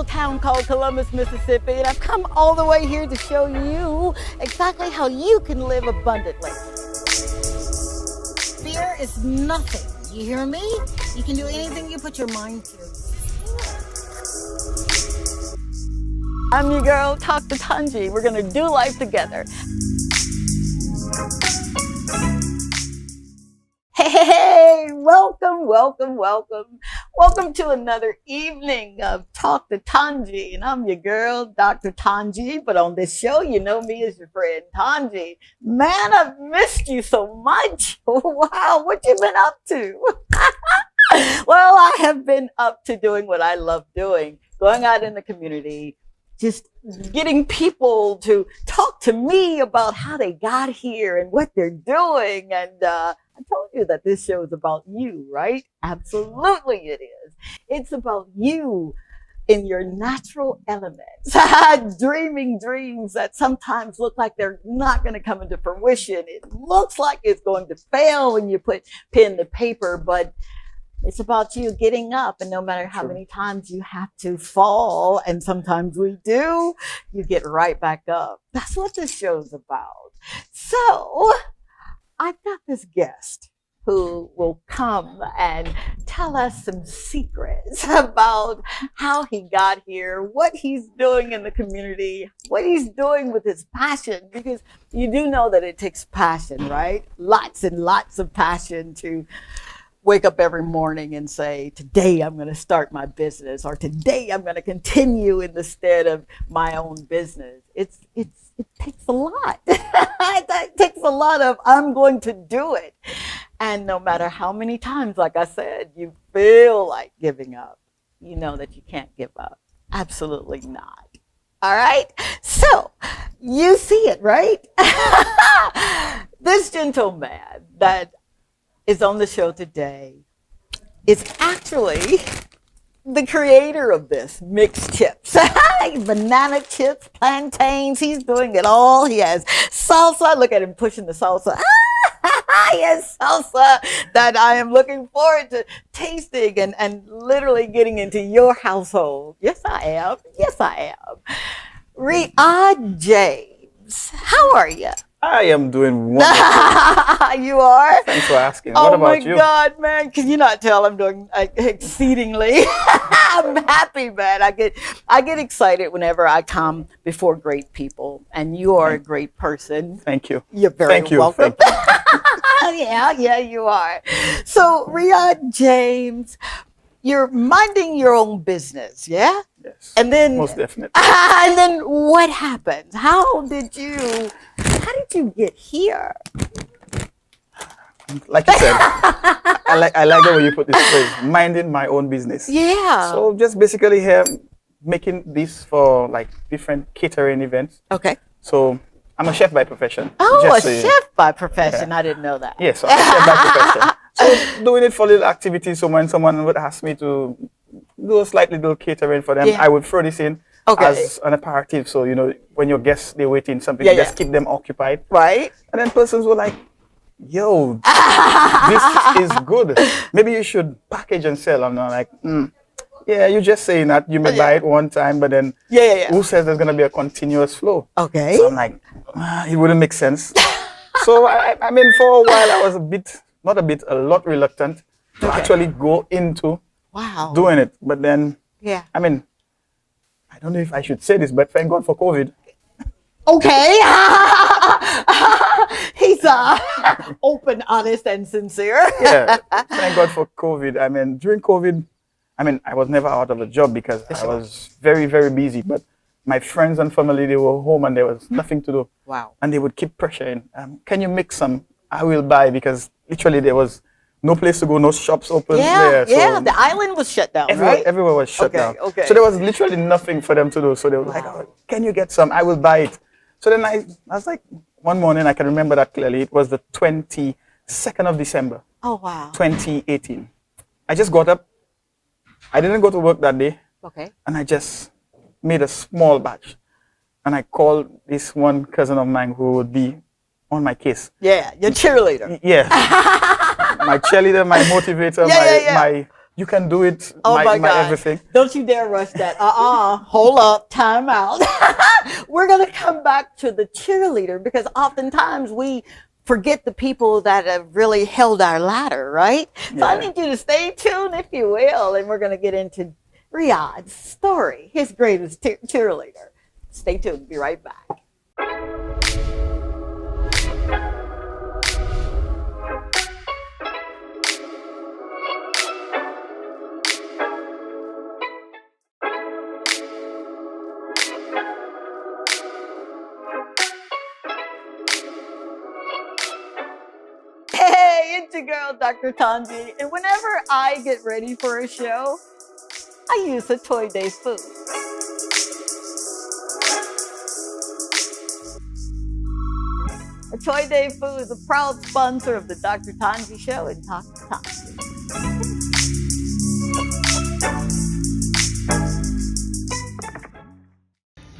little town called Columbus, Mississippi, and I've come all the way here to show you exactly how you can live abundantly. Fear is nothing. You hear me? You can do anything you put your mind to. I'm your girl, Talk to Tongie. We're gonna do life together. Hey, welcome to another evening of Talk to Tongie. And I'm your girl, Dr. Tongie. But on this show, you know me as your friend Tongie. Man, I've missed you so much. Wow, what you been up to? Well, I have been up to doing what I love doing, going out in the community, just getting people to talk to me about how they got here and what they're doing. And I told you that this show is about you, right? Absolutely it is. It's about you in your natural elements, dreaming dreams that sometimes look like they're not going to come into fruition. It looks like it's going to fail when you put pen to paper, but it's about you getting up, and no matter how many times you have to fall, and sometimes we do, you get right back up. That's what this show's about. So I've got this guest who will come and tell us some secrets about how he got here, what he's doing in the community, what he's doing with his passion, because you do know that it takes passion, right? Lots and lots of passion to wake up every morning and say, today I'm going to start my business, or today I'm going to continue in the stead of my own business. It takes a lot. It takes a lot of, I'm going to do it. And no matter how many times, like I said, you feel like giving up, you know that you can't give up. Absolutely not. All right. So you see it, right? This gentleman that is on the show today is actually the creator of this mixed chips. Banana chips, plantains, he's doing it all. He has salsa. Look at him pushing the salsa. He has salsa that I am looking forward to tasting and literally getting into your household. Yes, I am. Yes, I am. Riad James, how are you? I am doing wonderful. You are? Thanks for asking. What about you? Oh my God, man. Can you not tell I'm doing exceedingly? I'm happy, man. I get excited whenever I come before great people, and you are a great person. Thank you. You're very welcome. Yeah, you are. So, Riad James, you're minding your own business, yeah? Yes. And then most definitely. And then what happened? How did you get here? Like you said, I like the way you put this phrase, minding my own business. Yeah. So just basically here making this for like different catering events. Okay. So I'm a chef by profession. Oh, chef by profession. Yeah. I didn't know that. Yes, so I'm a chef by profession. So doing it for little activities. So when someone would ask me to do a slight little catering for them, I would throw this in as an aperitif. So, you know, when your guests, they're waiting something, just keep them occupied. Right. And then persons were like, yo, this is good. Maybe you should package and sell. I'm not like, yeah, you're just saying that. You may buy it one time, but then who says there's going to be a continuous flow? Okay. So I'm like, it wouldn't make sense. So, I mean, for a while, I was a lot reluctant to actually go into doing it. But then, I mean, I don't know if I should say this, but thank God for COVID. Okay. He's open, honest, and sincere. Yeah, thank God for COVID. I mean, during COVID, I was never out of a job because I was very, very busy. But my friends and family, they were home and there was nothing to do. Wow. And they would keep pressuring. Can you make some? I will buy, because literally there was no place to go, no shops open there. So the island was shut down, right? Everywhere was shut down. Okay. So there was literally nothing for them to do. So they were like, oh, can you get some? I will buy it. So then I was like, one morning, I can remember that clearly. It was the 22nd of December. Oh, wow. 2018. I just got up. I didn't go to work that day. Okay. And I just made a small batch. And I called this one cousin of mine who would be on my case. Yeah, your cheerleader. Yeah. My cheerleader, my motivator, You can do it. Oh my God. Everything. Don't you dare rush that. Hold up. Time out. We're going to come back to the cheerleader because oftentimes we forget the people that have really held our ladder, right? Yeah. So I need you to stay tuned, if you will, and we're going to get into Riad's story, his greatest cheerleader. Stay tuned. Be right back. Hey, it's your girl, Dr. Tongie, and whenever I get ready for a show, I use a Toy Day food. A Toy Day food is a proud sponsor of the Dr. Tongie Show and Talk to Tongie.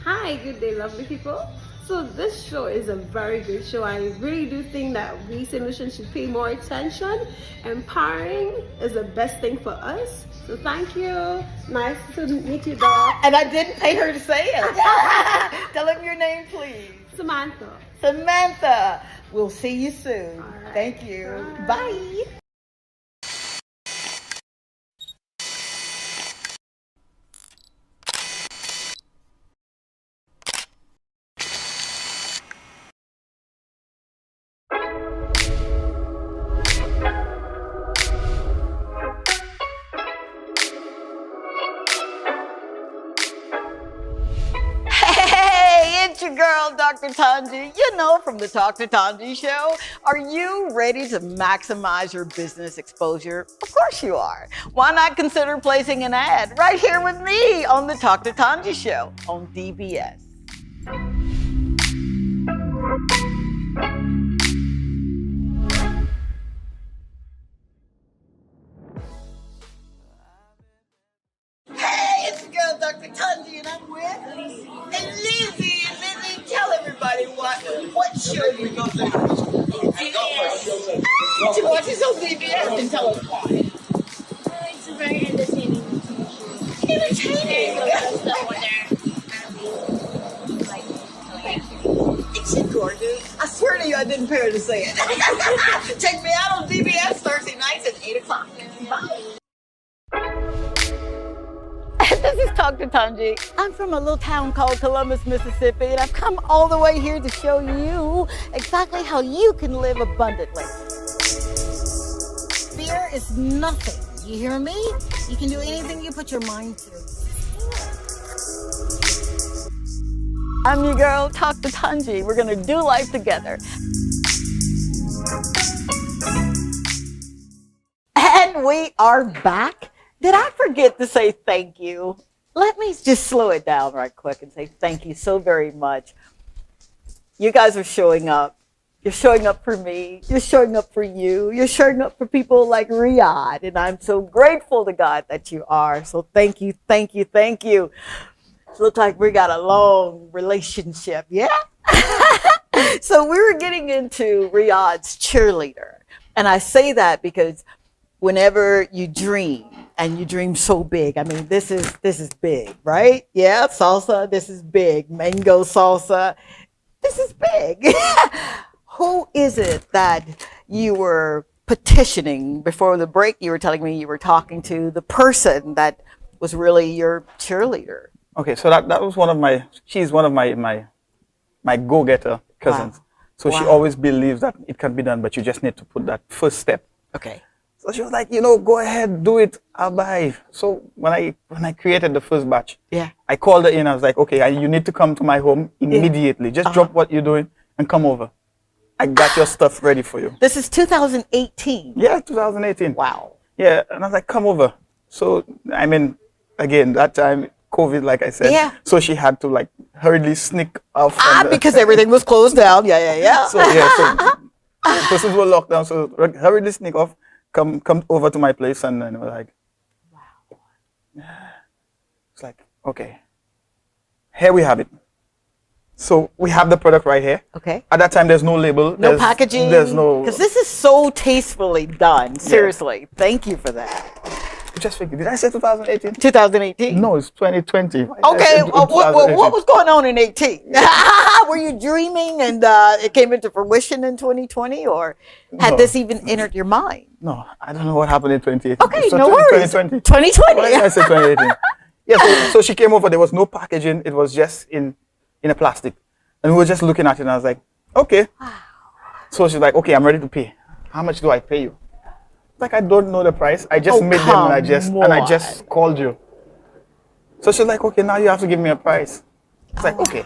Hi, good day, lovely people. So this show is a very good show. I really do think that we St. should pay more attention. Empowering is the best thing for us. So thank you. Nice to meet you, dog. And I didn't pay her to say it. Tell him your name, please. Samantha. Samantha. We'll see you soon. Right. Thank you. Bye. Your girl, Dr. Tongie, you know, from the Talk to Tongie Show. Are you ready to maximize your business exposure? Of course you are. Why not consider placing an ad right here with me on the Talk to Tongie Show on DBS? Hey, it's your girl, Dr. Tongie, and I'm with Lizzie. Tell everybody what show you go to. To watch us on DBS and tell us why. It's a very entertaining show. Entertaining? Isn't she gorgeous? I swear to you, I didn't pay her to say it. Check me out on DBS Thursday nights at 8 o'clock. Bye. This is Talk to Tongie. I'm from a little town called Columbus, Mississippi, and I've come all the way here to show you exactly how you can live abundantly. Fear is nothing. You hear me? You can do anything you put your mind to. I'm your girl, Talk to Tongie. We're going to do life together. And we are back. Did I forget to say thank you? Let me just slow it down right quick and say thank you so very much. You guys are showing up. You're showing up for me. You're showing up for you. You're showing up for people like Riad. And I'm so grateful to God that you are. So thank you, thank you, thank you. It looks like we got a long relationship, yeah? So we were getting into Riad's cheerleader. And I say that because whenever you dream, and you dream so big. I mean, this is big, right? Yeah, salsa, this is big. Mango salsa, this is big. Who is it that you were petitioning before the break? You were telling me you were talking to the person that was really your cheerleader. Okay, so that was she's one of my go-getter cousins. Wow. So she always believes that it can be done, but you just need to put that first step. Okay. So she was like, go ahead, do it, I'll buy. So when I created the first batch, yeah, I called her in. I was like, okay, you need to come to my home immediately. Just drop what you're doing and come over. I got your stuff ready for you. This is 2018. Yeah, 2018. Wow. Yeah, and I was like, come over. So, I mean, again, that time, COVID, like I said. Yeah. So she had to hurriedly sneak off. Because everything was closed down. Yeah. So persons were locked down. So hurriedly sneak off. Come over to my place, and then we're like, wow. It's like, okay, here we have it. So we have the product right here. Okay. At that time, there's no label. No packaging. There's no. Because this is so tastefully done. Seriously. Yeah. Thank you for that. just thinking, did I say 2018? 2018. No, it's 2020. Okay, what was going on in 18? Were you dreaming and it came into fruition in 2020, or had this even entered your mind? No, I don't know what happened in 2018. Okay, no worries. 2020. 2020. Why did I say 2018? Yeah, so she came over. There was no packaging. It was just in a plastic, and we were just looking at it. And I was like, okay. So she's like, okay, I'm ready to pay. How much do I pay you? Like, I don't know the price. I just made them and I just called you. So she's like, okay, now you have to give me a price. It's like, okay,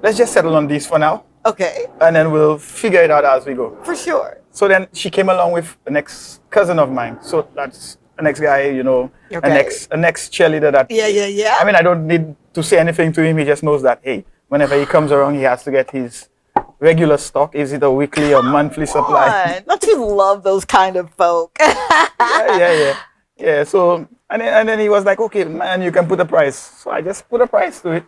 let's just settle on this for now. Okay. And then we'll figure it out as we go. For sure. So then she came along with an ex-cousin of mine. So that's an ex-guy, you know, an ex-cheerleader that... Yeah. I mean, I don't need to say anything to him. He just knows that, hey, whenever he comes around, he has to get his regular stock. Is it a weekly or monthly supply? Don't you love those kind of folk? Yeah. So and then he was like, okay, man, you can put a price. So I just put a price to it,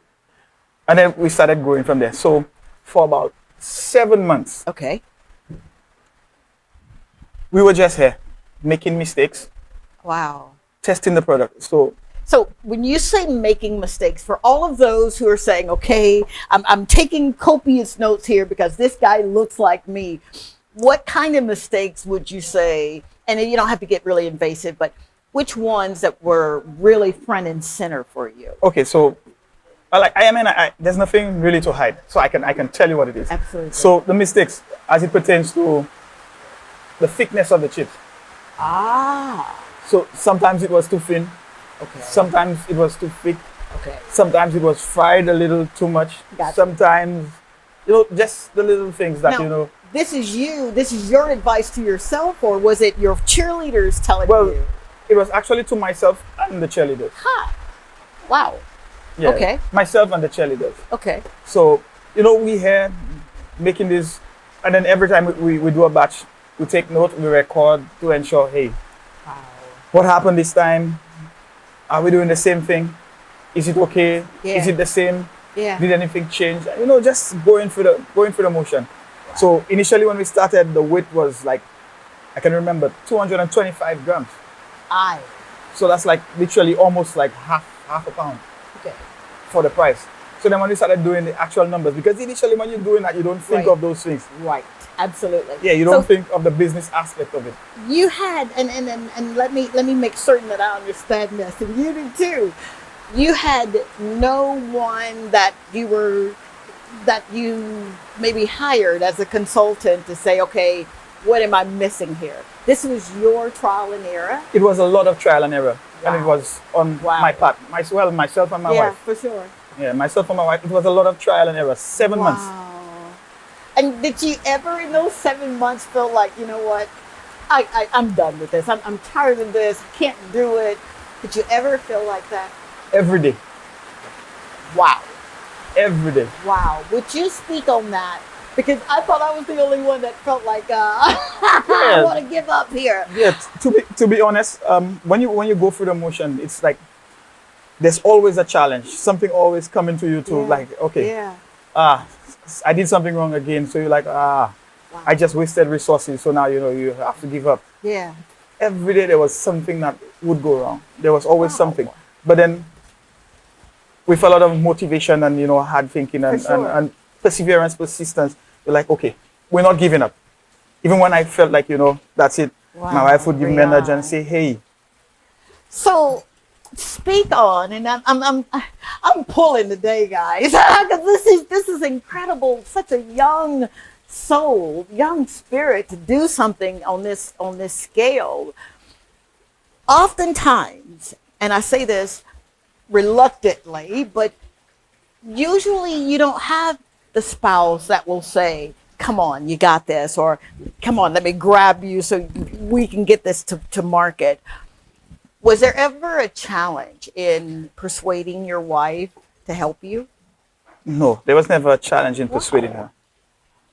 and then we started going from there. So for about 7 months, okay, we were just here making mistakes. Wow. Testing the product. So when you say making mistakes, for all of those who are saying, okay, I'm taking copious notes here because this guy looks like me, what kind of mistakes would you say, and you don't have to get really invasive, but which ones that were really front and center for you? Okay, so there's nothing really to hide. So I can tell you what it is. Absolutely. So the mistakes as it pertains to the thickness of the chips. So sometimes it was too thin. Okay. Sometimes it was too thick. Okay. Sometimes it was fried a little too much. Gotcha. Sometimes, just the little things that, now, this is your advice to yourself, or was it your cheerleaders telling you? Well, it was actually to myself and the cheerleaders. Wow. Yeah. Okay. Myself and the cheerleaders. Okay. So, we here making this, and then every time we do a batch, we take note, we record to ensure, hey, what happened this time? Are we doing the same thing? Is it okay? Yeah. Is it the same? Yeah. Did anything change? Just going through the motion. Wow. So initially when we started, the weight was like, I can remember, 225 grams. So that's like literally almost like half a pound. Okay. For the price. So then when we started doing the actual numbers, because initially when you're doing that, you don't think of those things. Right. Absolutely. Yeah, you don't think of the business aspect of it. You had, and let me make certain that I understand this, and you do too. You had no one that you maybe hired as a consultant to say, okay, what am I missing here? This was your trial and error? It was a lot of trial and error. Wow. And it was on my part. Myself and my wife. Yeah, for sure. Yeah, myself and my wife. It was a lot of trial and error. 7 months. And did you ever in those 7 months feel like, you know what, I'm done with this. I'm tired of this. I can't do it. Did you ever feel like that? Every day. Wow. Every day. Wow. Would you speak on that? Because I thought I was the only one that felt like I want to give up here. Yeah. To be honest, when you go through the motion, it's like there's always a challenge. Something always coming to you to like, okay, I did something wrong again. So you're like, wow. I just wasted resources. So now you have to give up. Yeah. Every day there was something that would go wrong. There was always something. But then with a lot of motivation and hard thinking and perseverance, persistence, we're like, okay, we're not giving up. Even when I felt like, that's it, my wife would give me energy and say, hey. So speak on, and I'm pulling today, guys, because this is incredible. Such a young soul, young spirit to do something on this scale. Oftentimes, and I say this reluctantly, but usually you don't have the spouse that will say, come on, you got this, or come on, let me grab you so we can get this to market. Was there ever a challenge in persuading your wife to help you? No, there was never a challenge in persuading her.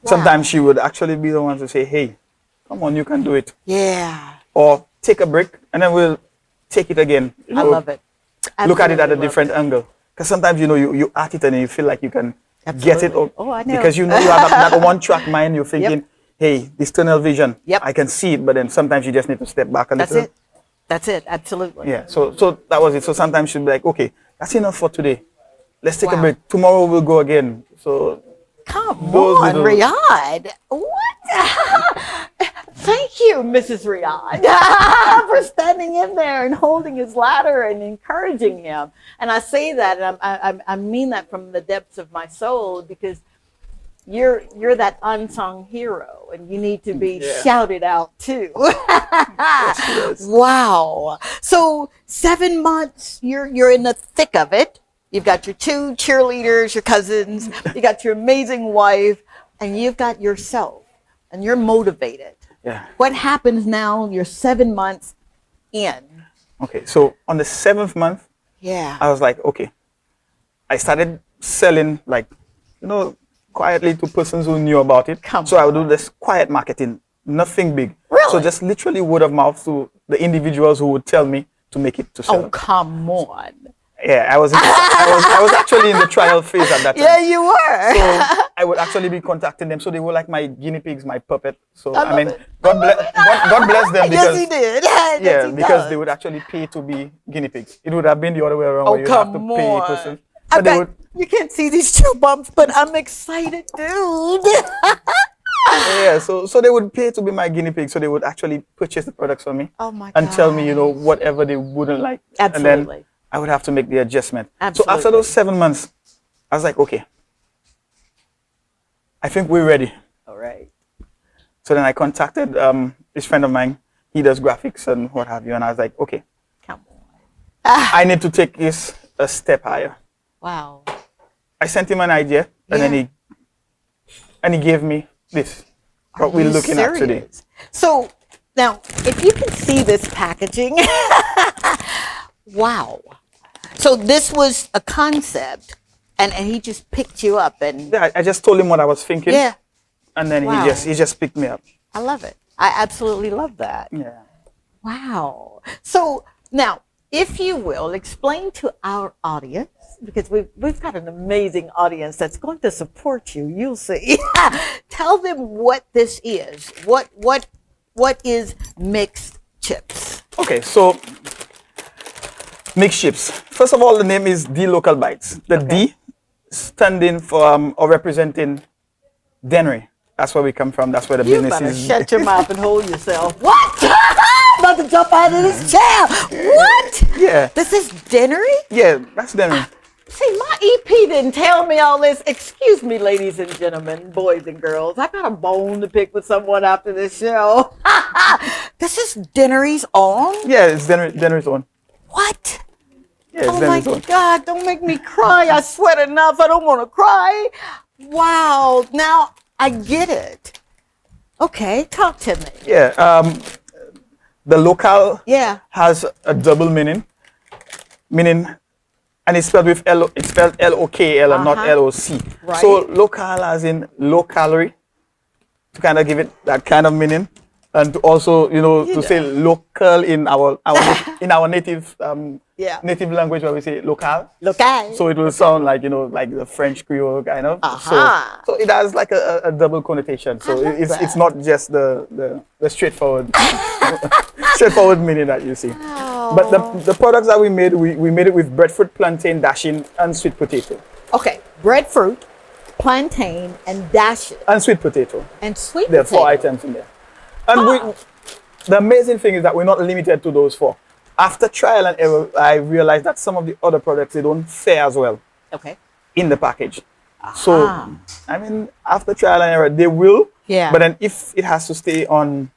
Sometimes she would actually be the one to say, hey, come on, you can do it. Yeah. Or take a break and then we'll take it again. I love it. Look at it at a different angle. Because sometimes, you at it and you feel like you can get it. I know. Because you have that one track mind, you're thinking, hey, this tunnel vision, I can see it, but then sometimes you just need to step back a little. That's it. That's it. Absolutely. Yeah. So that was it. So sometimes she'd be like, okay, that's enough for today. Let's take a Wow. break. Tomorrow we'll go again. So Come those on, little- Riad. What? Thank you, Mrs. Riad, for standing in there and holding his ladder and encouraging him. And I say that, and I mean that from the depths of my soul, because you're that unsung hero, and you need to be shouted out too. Yes. Wow. So 7 months, you're in the thick of it. You've got your 2 cheerleaders, your cousins, you got your amazing wife, and you've got yourself, and you're motivated. Yeah. What happens now? You're 7 months in. Okay. So on the 7th month, Yeah. I was like, okay. I started selling, like, quietly to persons who knew about it. So I would do this quiet marketing, nothing big. Really? So just literally word of mouth to the individuals who would tell me to make it to sell. Oh, come on. Yeah, I was actually in the trial phase at that time. Yeah, you were. So I would actually be contacting them. So they were like my guinea pigs, my puppet. So I love it. God bless them because Yes, he did. Yes, he because does. they would actually pay to be guinea pigs. It would have been the other way around. Oh, where you have to come pay a on. person. I But they bet would, you can't see these chill bumps, but I'm excited, dude. yeah, so they would pay to be my guinea pig. So they would actually purchase the products from me Oh my and tell me, gosh. whatever they wouldn't like. And Absolutely. then I would have to make the adjustment. Absolutely. So after those 7 months, I was like, okay, I think we're ready. All right. So then I contacted this friend of mine. He does graphics and what have you. And I was like, okay, Come on. I need to take this a step higher. Wow. I sent him an idea and then he gave me this. What we're you looking at today. serious? So now, if you can see this packaging, wow. So this was a concept, and he just picked you up, and Yeah, I just told him what I was thinking. yeah, And then Wow. he just picked me up. I love it. I absolutely love that. Yeah. Wow. So now, if you will, explain to our audience, because we've got an amazing audience that's going to support you. You'll see. Tell them what this is. What is mixed chips? Okay, so mixed chips. First of all, the name is D Local Bites. The D standing for or representing Dennery. That's where we come from. That's where the You business better is. shut your mouth and hold yourself. What? I'm about to jump out of this chair. What? Yeah. This is Dennery? Yeah, that's Dennery. See, my EP didn't tell me all this. Excuse me, ladies and gentlemen, boys and girls. I got a bone to pick with someone after this show. This is Dennery's own? Yeah, it's Dennery's own. What? Yeah, it's Oh my Dennery's own. God, don't make me cry. I sweat enough. I don't want to cry. Wow. Now I get it. Okay, talk to me. Yeah, the local Yeah. has a double meaning, and it's spelled with it's spelled L-O-K-L and not Uh-huh. L-O-C. Right. So local as in low calorie, to kind of give it that kind of meaning, and to also to say local in our in our native Yeah. native language where we say local. Okay. So it will sound like like the French Creole kind of. Uh-huh. So it has like a double connotation. So love it's that. not just the straightforward straightforward meaning that you see. Oh. But the products that we made it with breadfruit, plantain, dashing, and sweet potato. Okay, breadfruit, plantain, and dash And sweet potato. and sweet There are potato. 4 items in there. And the amazing thing is that we're not limited to those 4. After trial and error, I realized that some of the other products, they don't fare as well Okay. in the package. So, I mean, after trial and error, they will. Yeah. But then if it has to stay on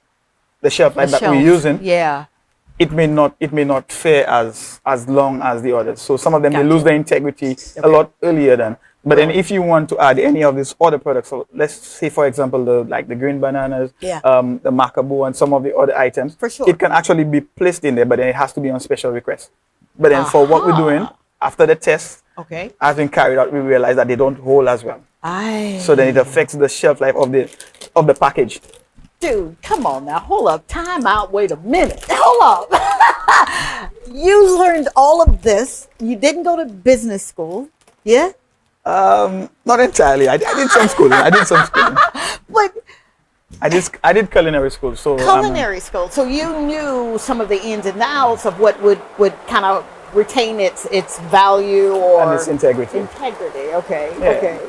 the shelf life that we're using, Yeah. it may not fare as long as the others. So some of them they Gotcha. lose their integrity a lot earlier than. But then if you want to add any of these other products, so let's say for example the green bananas, Yeah. the macabo and some of the other items, For sure. it can actually be placed in there, but then it has to be on special request. But then for what we're doing after the test Okay. has been carried out, we realize that they don't hold as well. So then it affects the shelf life of the package. Dude, come on now. Hold up. Time out. Wait a minute. Hold up. You learned all of this. You didn't go to business school. Yeah? Not entirely. I did some schooling. But I did culinary school. So Culinary school. So you knew some of the ins and outs of what would kind of retain its value or and its integrity. Integrity. Okay. Yeah. Okay.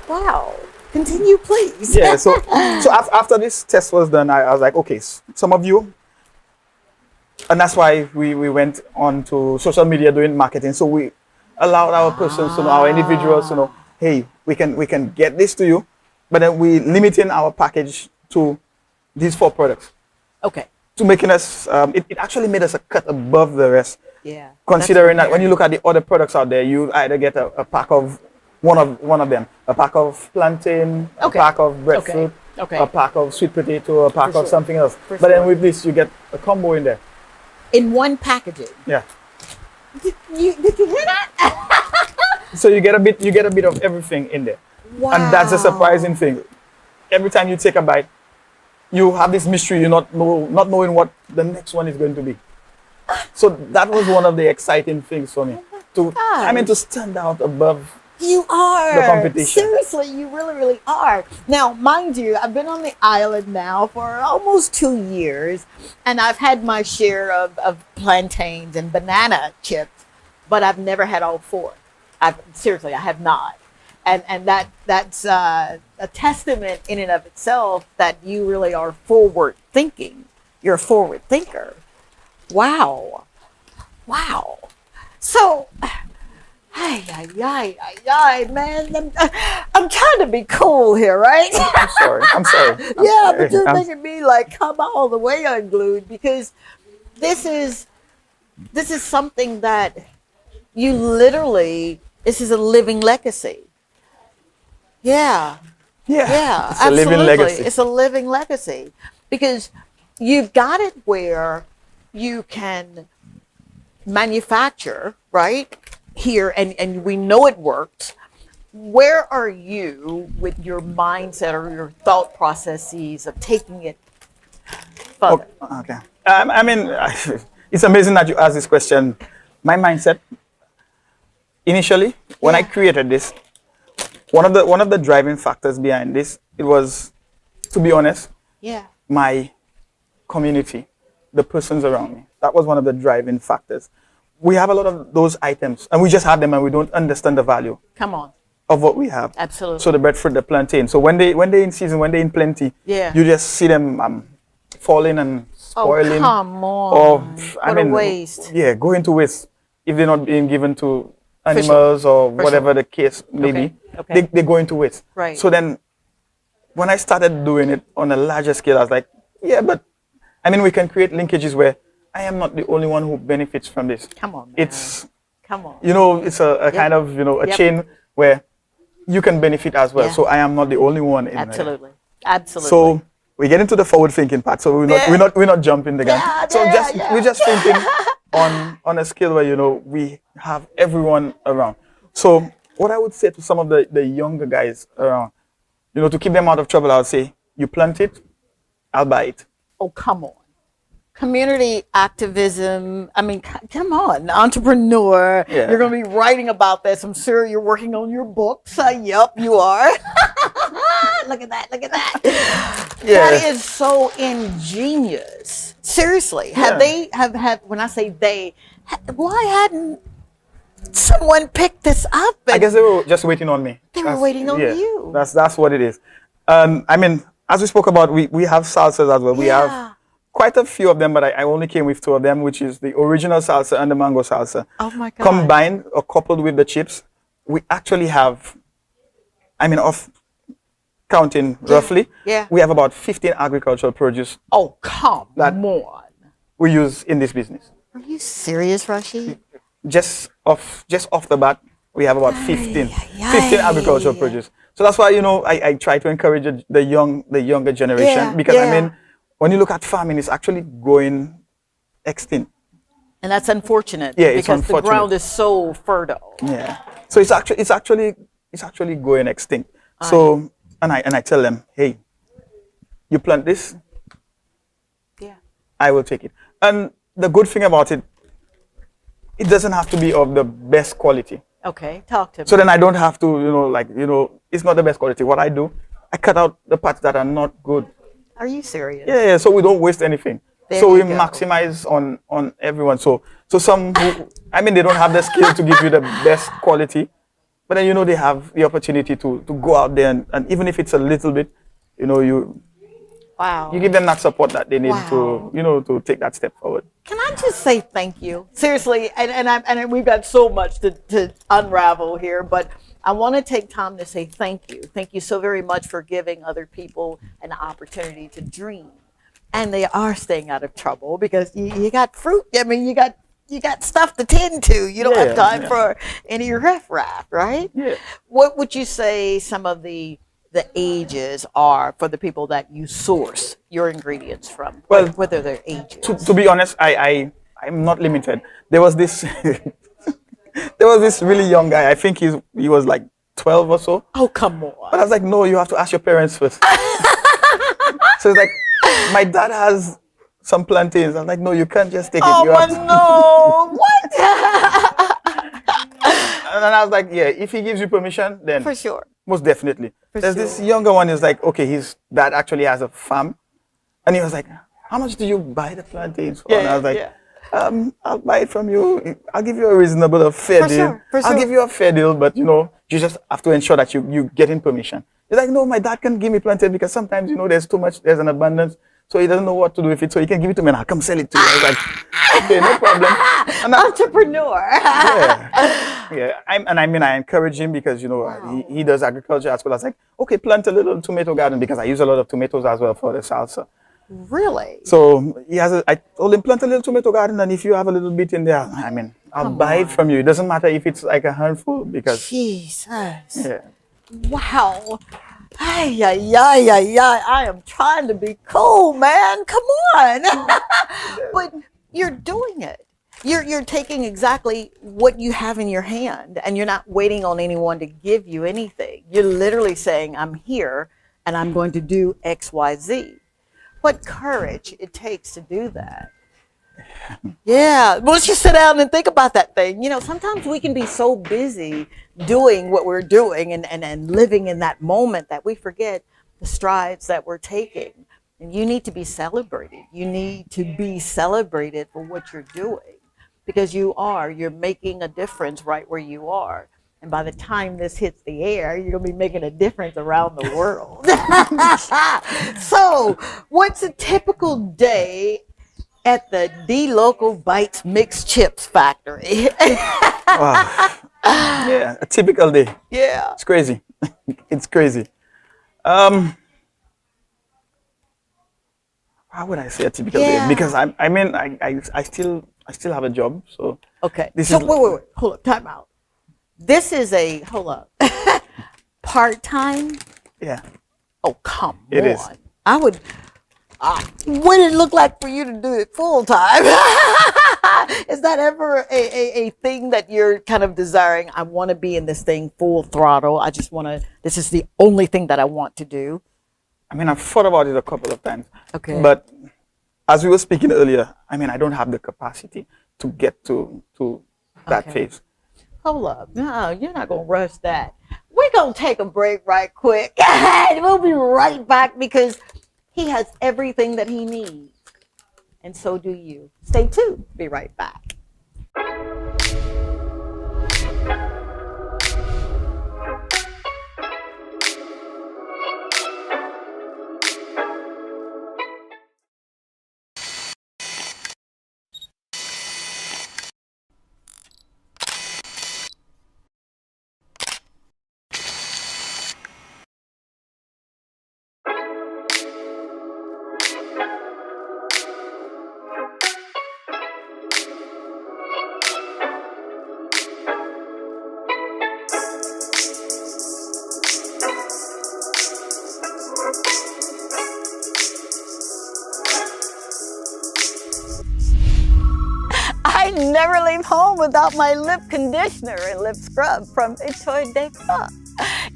Wow. Continue, please. Yeah. So after this test was done, I was like, okay, some of you, and that's why we went on to social media doing marketing. So we allowed our persons to know, our individuals to know, hey, we can get this to you, but then we limiting our package to these 4 products. Okay. To making us, it actually made us a cut above the rest. Yeah. Considering that when you look at the other products out there, you either get a pack of one of them, a pack of plantain, a pack of breadfruit, a pack of sweet potato, a pack of something else. But then with this, you get a combo in there. In one packaging. Yeah. Did you hear that? So you get a bit of everything in there. Wow. And that's a surprising thing. Every time you take a bite, you have this mystery, you're not knowing what the next one is going to be. So that was one of the exciting things for me. To stand out above. You are. The competition. Seriously, you really, really are. Now, mind you, I've been on the island now for almost 2 years, and I've had my share of plantains and banana chips, but I've never had all 4. Seriously, I have not. And that's a testament in and of itself that you really are forward thinking. You're a forward thinker. Wow. So, man, I'm trying to be cool here, right? I'm sorry. Yeah, but you're making me like come all the way unglued, because this is something that you literally, this is a living legacy. Yeah. It's absolutely. a living legacy. It's a living legacy, because you've got it where you can manufacture, right, here, and we know it works. Where are you with your mindset or your thought processes of taking it further? Okay. It's amazing that you asked this question. My mindset, initially, when I created this, one of the driving factors behind this, it was, to be honest, my community, the persons around me. That was one of the driving factors. We have a lot of those items, and we just have them, and we don't understand the value. Come on. Of what we have. Absolutely. So the breadfruit, the plantain. So when they're in season, when they're in plenty, you just see them falling and spoiling. Oh, come on. Or what a waste. Yeah, going to waste if they're not being given to animals or whatever the case may be. Okay. They go into waste. Right. So then when I started doing it on a larger scale, I was like, yeah, but we can create linkages where I am not the only one who benefits from this. Come on, man. It's a Yep. kind of, a chain where you can benefit as well. Yeah. So I am not the only one in Absolutely. there. Absolutely. So we get into the forward thinking part. So we're not jumping the gun. We're just thinking on a scale where we have everyone around. So what I would say to some of the younger guys around, to keep them out of trouble, I would say, you plant it, I'll buy it. Oh, come on. Community activism. Come on, entrepreneur. Yeah. You're going to be writing about this. I'm sure you're working on your books. Yep, you are. Look at that. Yeah. That is so ingenious. Seriously. Have they, when I say they, why hadn't someone picked this up? I guess they were just waiting on me. They were waiting on you. That's what it is. As we spoke about, we have salsas as well. We have quite a few of them, but I only came with 2 of them, which is the original salsa and the mango salsa. Oh my God. Combined or coupled with the chips, we actually have, off counting roughly, we have about 15 agricultural produce. Oh, come on. We use in this business. Are you serious, Rashid? Just off the bat, we have about 15 agricultural produce. So that's why, I try to encourage the younger generation, because when you look at farming, it's actually going extinct. And that's unfortunate. Yeah, it's because unfortunate. The ground is so fertile. Yeah. So it's actually going extinct. So and I tell them, hey, you plant this, I will take it. And the good thing about it doesn't have to be of the best quality. Okay, talk to me. So then I don't have to, it's not the best quality. What I do, I cut out the parts that are not good. Are you serious? Yeah, so we don't waste anything. There So we you go. maximize on everyone. So some who, I mean, they don't have the skill to give you the best quality, but then they have the opportunity to go out there and even if it's a little bit, you Wow. give them that support that they need Wow. to take that step forward. Can I just say thank you? Seriously, and we've got so much to unravel here, but I want to take time to say thank you. Thank you so very much for giving other people an opportunity to dream. And they are staying out of trouble because you got fruit. I mean, you got stuff to tend to. You don't have time for any riffraff, right? Yeah. What would you say some of the ages are for the people that you source your ingredients from? Well, whether they're ages. To be honest, I'm not limited. There was this really young guy. I think he was like 12 or so. Oh, come on. But I was like, no, you have to ask your parents first. So it's like, my dad has some plantains. I'm like, no, you can't just take it. Oh, You have to. no. What? And then I was like, yeah, if he gives you permission, then For sure. most definitely. There's this younger one is like, okay, his dad actually has a farm. And he was like, how much do you buy the plantains for? And I was like, I'll buy it from you. I'll give you a reasonable, fair deal. I'll give you a fair deal, but you just have to ensure that you get in permission. He's like, no, my dad can give me plantain because sometimes, there's too much, there's an abundance. So he doesn't know what to do with it. So he can give it to me and I'll come sell it to you. I was like, okay, no problem. And Entrepreneur. yeah. I encourage him because, he does agriculture as well. I was like, okay, plant a little tomato garden because I use a lot of tomatoes as well for the salsa. Really? So I told him, plant a little tomato garden and if you have a little bit in there, I'll buy it from you. It doesn't matter if it's like a handful because. Jesus. Yeah. Wow. I am trying to be cool, man. Come on. But you're doing it. You're taking exactly what you have in your hand and you're not waiting on anyone to give you anything. You're literally saying, I'm here and I'm going to do X, Y, Z. What courage it takes to do that. Yeah, once you sit down and think about that thing, sometimes we can be so busy doing what we're doing and living in that moment that we forget the strides that we're taking. And you need to be celebrated. You need to be celebrated for what you're doing because you're making a difference right where you are. And by the time this hits the air, you're going to be making a difference around the world. So, what's a typical day at the D Local Bites Mixed Chips Factory? Wow. Yeah, a typical day. Yeah. It's crazy. It's crazy. How would I say a typical day? Because I still have a job. So okay. Wait. Hold up. Time out. This is part-time? Yeah. Oh, come on. It is. I would. What did it look like for you to do it full time? Is that ever a thing that you're kind of desiring? I want to be in this thing full throttle. I just want to, this is the only thing that I want to do. I've thought about it a couple of times. Okay. But as we were speaking earlier, I don't have the capacity to get to that phase. Hold up. No, you're not going to rush that. We're going to take a break right quick. We'll be right back because he has everything that he needs. And so do you. Stay tuned. Be right back. I never leave home without my lip conditioner and lip scrub from T2T.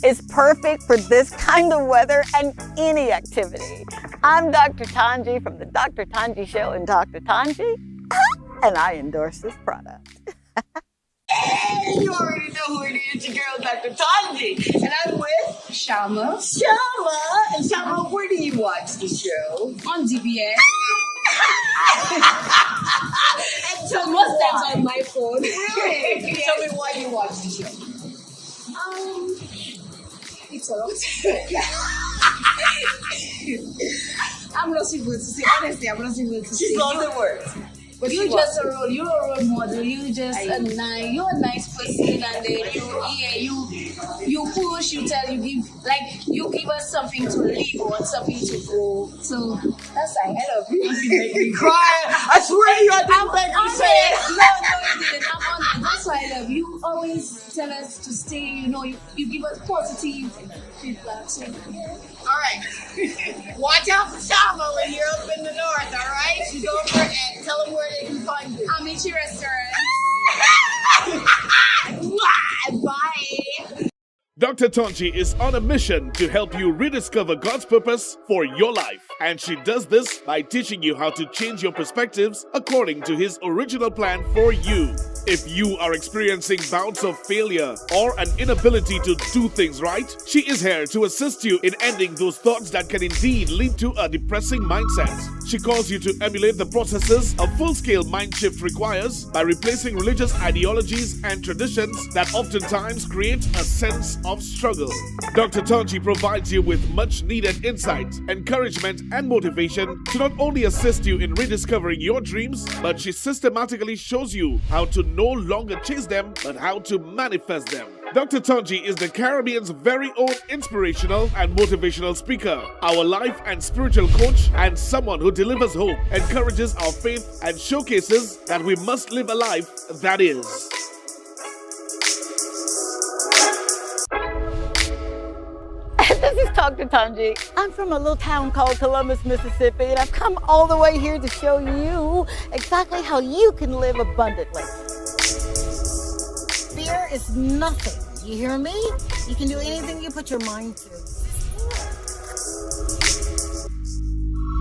It's perfect for this kind of weather and any activity. I'm Dr. Tongie from the Dr. Tongie Show and Dr. Tongie, and I endorse this product. And you already know who it is, your girl, Dr. Tongie. And I'm with Shama. Shama. And Shama, where do you watch the show? On DBS. And So most times on my phone. Really? Yes. Tell me why you watch the show. It's a lot. I'm not able to say, honestly, I'm not able to say. She's lost her words. But You're just a role. You're a role model. You're just a nice. You're a nice person, and then you push. You tell. You give you give us something to live on, something to go. So that's why I love you. You make me cry. I swear you, I didn't think you said it. No, you didn't. I'm on. That's why I love you. You always tell us to stay. You give us positive feedback. So yeah. All right. Watch out for Shama when you're up in the north, all right? She's over and tell them where they can find you. I'll meet you restaurant. Bye. Dr. Tongie is on a mission to help you rediscover God's purpose for your life. And she does this by teaching you how to change your perspectives according to His original plan for you. If you are experiencing bouts of failure or an inability to do things right, she is here to assist you in ending those thoughts that can indeed lead to a depressing mindset. She calls you to emulate the processes a full-scale mind shift requires by replacing religious ideologies and traditions that oftentimes create a sense of struggle. Dr. Tongie provides you with much needed insight, encouragement, and motivation to not only assist you in rediscovering your dreams, but she systematically shows you how to no longer chase them, but how to manifest them. Dr. Tongie is the Caribbean's very own inspirational and motivational speaker, our life and spiritual coach, and someone who delivers hope, encourages our faith, and showcases that we must live a life that is. This is Dr. Tongie. I'm from a little town called Columbus, Mississippi, and I've come all the way here to show you exactly how you can live abundantly. Fear is nothing. You hear me? You can do anything you put your mind to.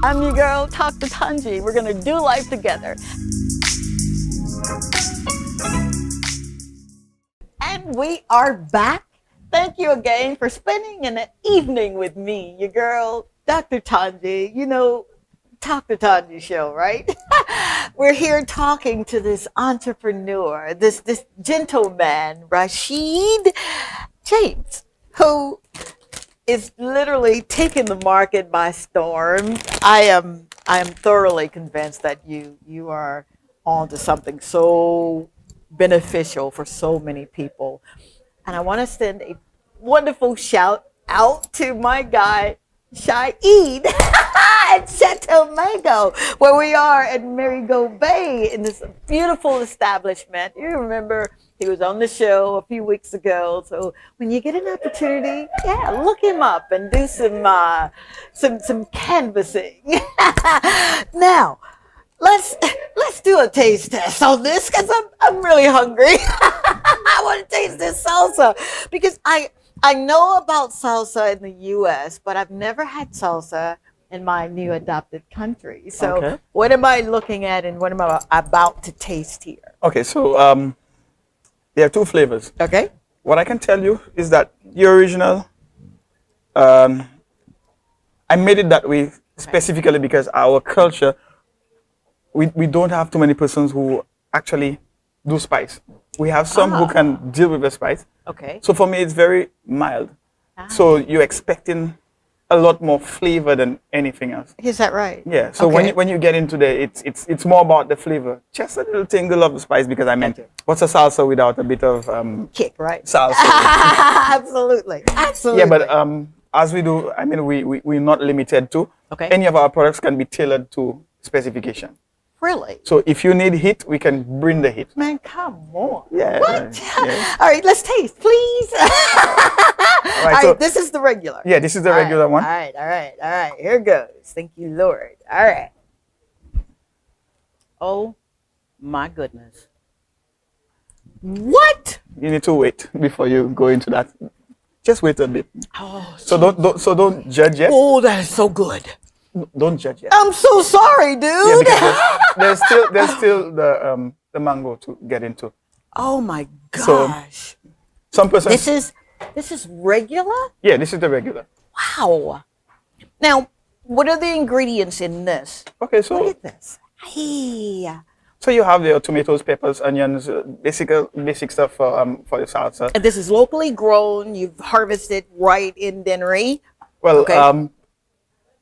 I'm your girl, Dr. Tongie. We're going to do life together. And we are back. Thank you again for spending an evening with me, your girl, Dr. Tongie. You know, Dr. Tongie show, right? We're here talking to this entrepreneur, this gentleman, Riad James, who is literally taking the market by storm. I am thoroughly convinced that you are onto something so beneficial for so many people. And I want to send a wonderful shout out to my guy, Riad at Chateau Mango, where we are at Marigo Bay in this beautiful establishment. You remember he was on the show a few weeks ago. So when you get an opportunity, look him up and do some canvassing. Now, let's do a taste test on this because I'm really hungry. I want to taste this salsa because I know about salsa in the U.S., but I've never had salsa in my new adopted country. So What am I looking at and what am I about to taste here? Okay, so there are two flavors. Okay. What I can tell you is that the original, I made it that way specifically because our culture, we don't have too many persons who actually do spice. We have some who can deal with the spice. Okay. So for me, it's very mild. So you're expecting a lot more flavor than anything else. Is that right? Yeah. So when you get into there, it's more about the flavor. Just a little tingle of the spice because I meant what's a salsa without a bit of kick, right? Salsa. Absolutely. Absolutely. Yeah, but as we do, I mean, we're not limited to. Okay. Any of our products can be tailored to specification. Really? So if you need heat, we can bring the heat. Man, come on. Yeah. What? Yeah. All right, let's taste, please. All right, so this is the regular. Yeah, this is the regular one. All right. Here goes. Thank you, Lord. All right. Oh, my goodness. What? You need to wait before you go into that. Just wait a bit. Oh, so don't judge yet. Oh, that is so good. Don't judge yet. I'm so sorry, dude. Yeah, because there's still the mango to get into. Oh my So gosh. some persons. This is regular? Yeah, this is the regular. Wow. Now, what are the ingredients in this? Okay, Look so at this. Hey. so you have your tomatoes, peppers, onions, basic stuff for the salsa. And this is locally grown. You've harvested right in Dennery. Well, Okay.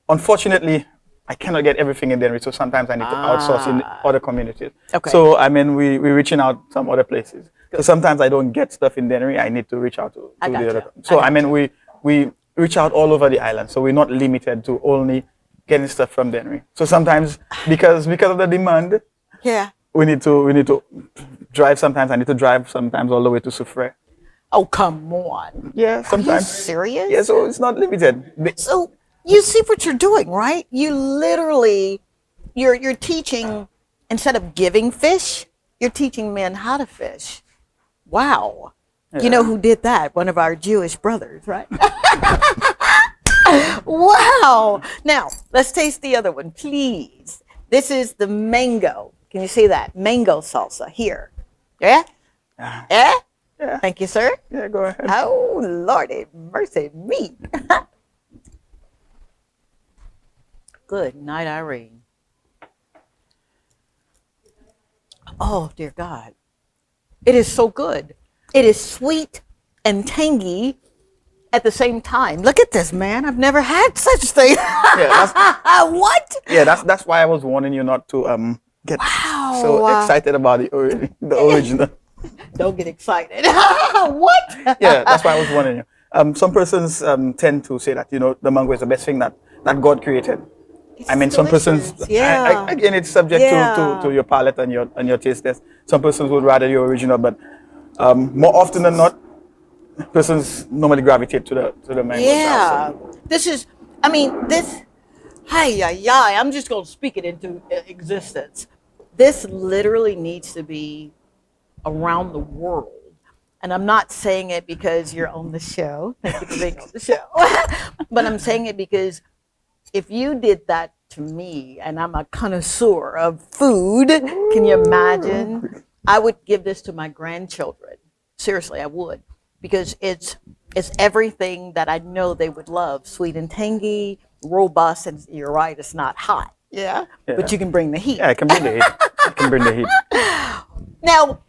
unfortunately, I cannot get everything in Denver, so sometimes I need to outsource in other communities. Okay. So I mean, we're reaching out some other places. So sometimes I don't get stuff in Denver. I need to reach out to the gotcha. other. So I mean, we reach out all over the island. So we're not limited to only getting stuff from Denver. So sometimes because of the demand, Yeah. we need to drive. Sometimes I need to drive. Sometimes all the way to Soufrière. Oh, come on. Yeah, sometimes. serious? Yeah, so it's not limited. So you see what you're doing, right? You literally, you're teaching, instead of giving fish, you're teaching men how to fish. Wow. You know who did that? One of our Jewish brothers, right? Wow. Now, let's taste the other one, please. This is the mango. Can you see that? Mango salsa here. Yeah? Yeah? Yeah. Thank you, sir. Yeah, go ahead. Oh, Lordy, mercy me. Good night, Irene. Oh, dear God. It is so good. It is sweet and tangy at the same time. Look at this, man. I've never had such thing. Yeah, What? yeah, that's why I was warning you not to get so excited about the original. Don't get excited. What? Yeah, that's why I was warning you. Some persons tend to say that the mango is the best thing that God created. I mean, some persons. Yeah. Again, it's subject to your palate and your taste test. Some persons would rather your original, but more often than not, persons normally gravitate to the mango. Yeah. salsa. This is, I mean, this, I'm just going to speak it into existence. This literally needs to be around the world. And I'm not saying it because you're on the show. Thank you for being on the show. But I'm saying it because if you did that to me, and I'm a connoisseur of food, can you imagine? I would give this to my grandchildren. Seriously, I would. Because it's everything that I know they would love. Sweet and tangy, robust, and you're right, it's not hot. Yeah. But you can bring the heat. Yeah, I can bring the heat. I can bring the heat. Now,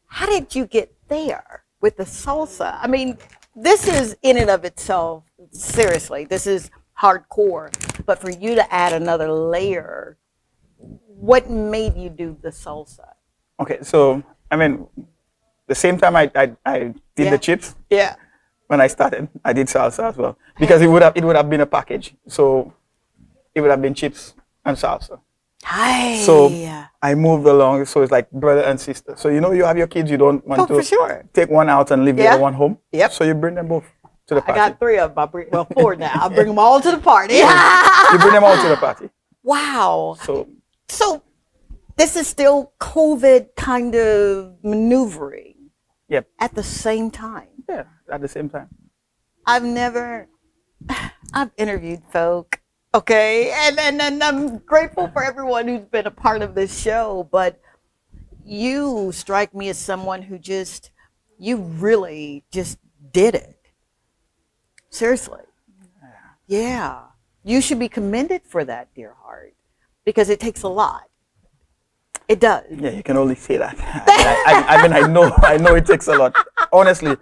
how did you get there with the salsa? I mean, this is in and of itself, seriously, this is hardcore. But for you to add another layer, what made you do the salsa? Okay, so I mean, the same time I did the chips. Yeah. When I started, I did salsa as well because it would have been a package. So it would have been chips and salsa. Hi. So I moved along. So it's like brother and sister. So you have your kids. You don't want to for sure. take one out and leave the other one home. Yep. So you bring them both to the I party. got 3 of them. 4 now. I'll bring them all to the party. You bring them all to the party. Wow. So this is still COVID kind of maneuvering. Yep. At the same time. Yeah, at the same time. I've interviewed folk, okay, and I'm grateful for everyone who's been a part of this show, but you strike me as someone who you really just did it. Seriously. Yeah. You should be commended for that, dear heart, because it takes a lot. It does. Yeah, you can only say that. I mean, I know it takes a lot. Honestly,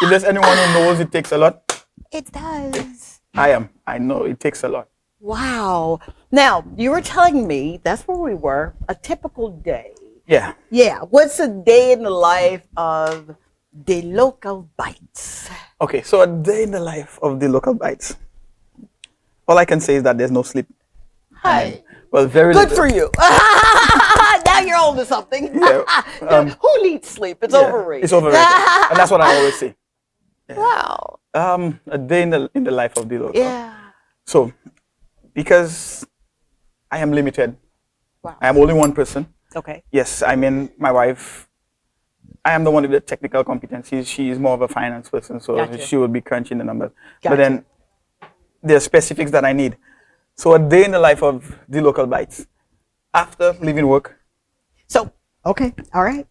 if there's anyone who knows it takes a lot, it does. I know it takes a lot. Wow. Now, you were telling me, that's where we were, a typical day. Yeah. Yeah. What's a day in the life of the local bites? Okay, so a day in the life of the local bites. All I can say is that there's no sleep. Hi. Well, very good little. for you. Now you're on to something. Yeah, who needs sleep? It's overrated. It's overrated. And that's what I always say. Yeah. Wow. A day in the life of the local. Yeah. So, because I am limited, wow. I am only one person. Okay. Yes, I mean, my wife, I am the one with the technical competencies. She is more of a finance person, so Gotcha. she will be crunching the numbers. Gotcha. But then there are specifics that I need. So a day in the life of the local bites. After leaving work, So, okay, all right.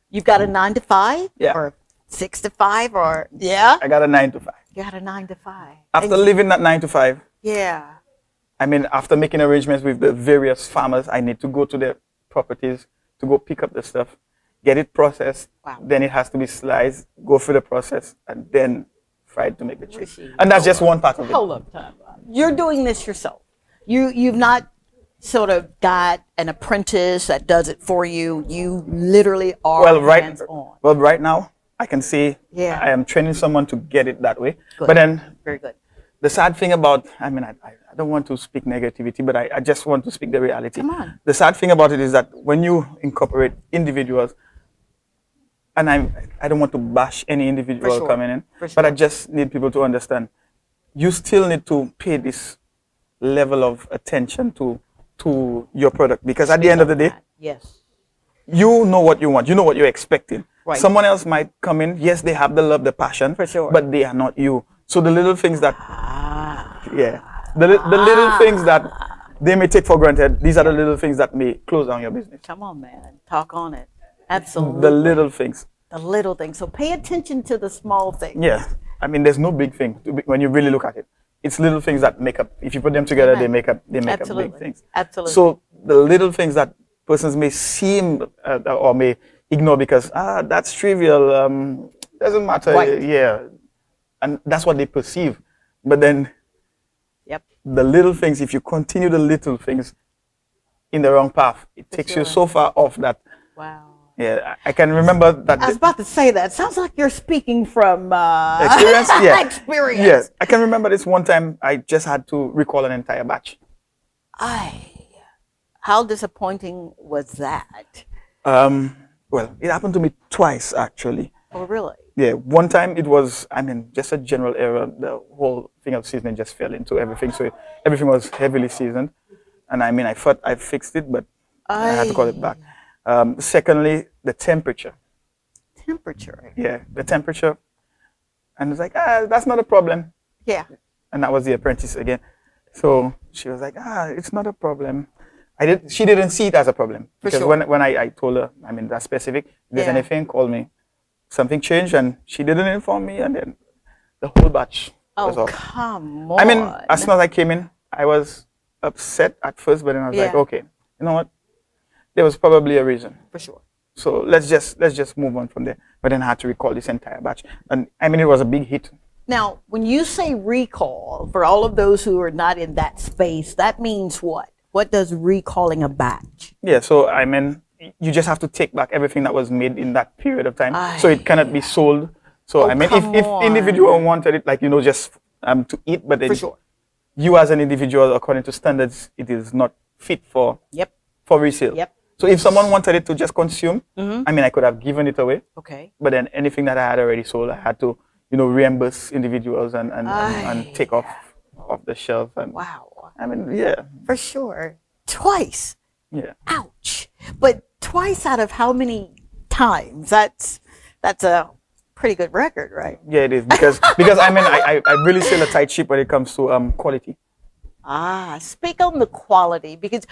You've got a 9 to 5, or 6 to 5, or I got a 9 to 5. You got a 9 to 5. After living that 9 to 5, yeah. I mean, after making arrangements with the various farmers, I need to go to their properties to go pick up the stuff, get it processed. Wow. Then it has to be sliced, go through the process, and then fried to make the cheese. And that's just one part of it. Hold up, time. You're doing this yourself. You've not sort of got an apprentice that does it for you. You literally are hands-on. Well, right now, I can say I am training someone to get it that way. Good. But then, very good. The sad thing about, I mean, I don't want to speak negativity, but I just want to speak the reality. Come on. The sad thing about it is that when you incorporate individuals, and I don't want to bash any individual coming in, but I just need people to understand, you still need to pay this level of attention to your product, because at the end of the day, you know what you want, you know what you're expecting. Right. Someone else might come in, yes, they have the love, the passion, but they are not you. So the little things that, the little things that they may take for granted, these are the little things that may close down your business. Come on, man, talk on it. Absolutely. The little things. The little things. So pay attention to the small things. Yeah, I mean, there's no big thing when you really look at it. It's little things that make up. If you put them together, they make up big things. Absolutely. So the little things that persons may seem or may ignore because that's trivial. Doesn't matter. Right. Yeah, and that's what they perceive. But then, the little things. If you continue the little things in the wrong path, it takes you so far off that. Wow. Yeah, I can remember that. I was about to say that. Sounds like you're speaking from experience. Yeah. Experience. Yes, I can remember this one time. I just had to recall an entire batch. How disappointing was that? Well, it happened to me twice actually. Oh, really? Yeah, one time it was, I mean, just a general error. The whole thing of seasoning just fell into everything, so everything was heavily seasoned. And I mean, I thought I fixed it, but I had to call it back. Secondly, the temperature. Temperature? Yeah, the temperature. And it's like, that's not a problem. Yeah. And that was the apprentice again. So she was like, it's not a problem. She didn't see it as a problem. Because when I told her, I mean, that's specific, if there's anything, call me. Something changed and she didn't inform me, and then the whole batch was off. Come on. I mean, as soon as I came in, I was upset at first, but then I was like, okay, you know what? There was probably a reason. For sure. So let's just move on from there. But then I had to recall this entire batch. And I mean, it was a big hit. Now, when you say recall, for all of those who are not in that space, that means what? What does recalling a batch? Yeah, so I mean, you just have to take back everything that was made in that period of time. So it cannot be sold. So I mean, if individual wanted it, like, just to eat, but then you as an individual, according to standards, it is not fit for resale. So if someone wanted it to just consume, I mean, I could have given it away. Okay. But then anything that I had already sold, I had to, reimburse individuals and take off the shelf. And wow. I mean, yeah. For sure. Twice. Yeah. Ouch. But twice out of how many times? That's a pretty good record, right? Yeah, it is. Because I mean, I really sell a tight ship when it comes to quality. Speak on the quality, because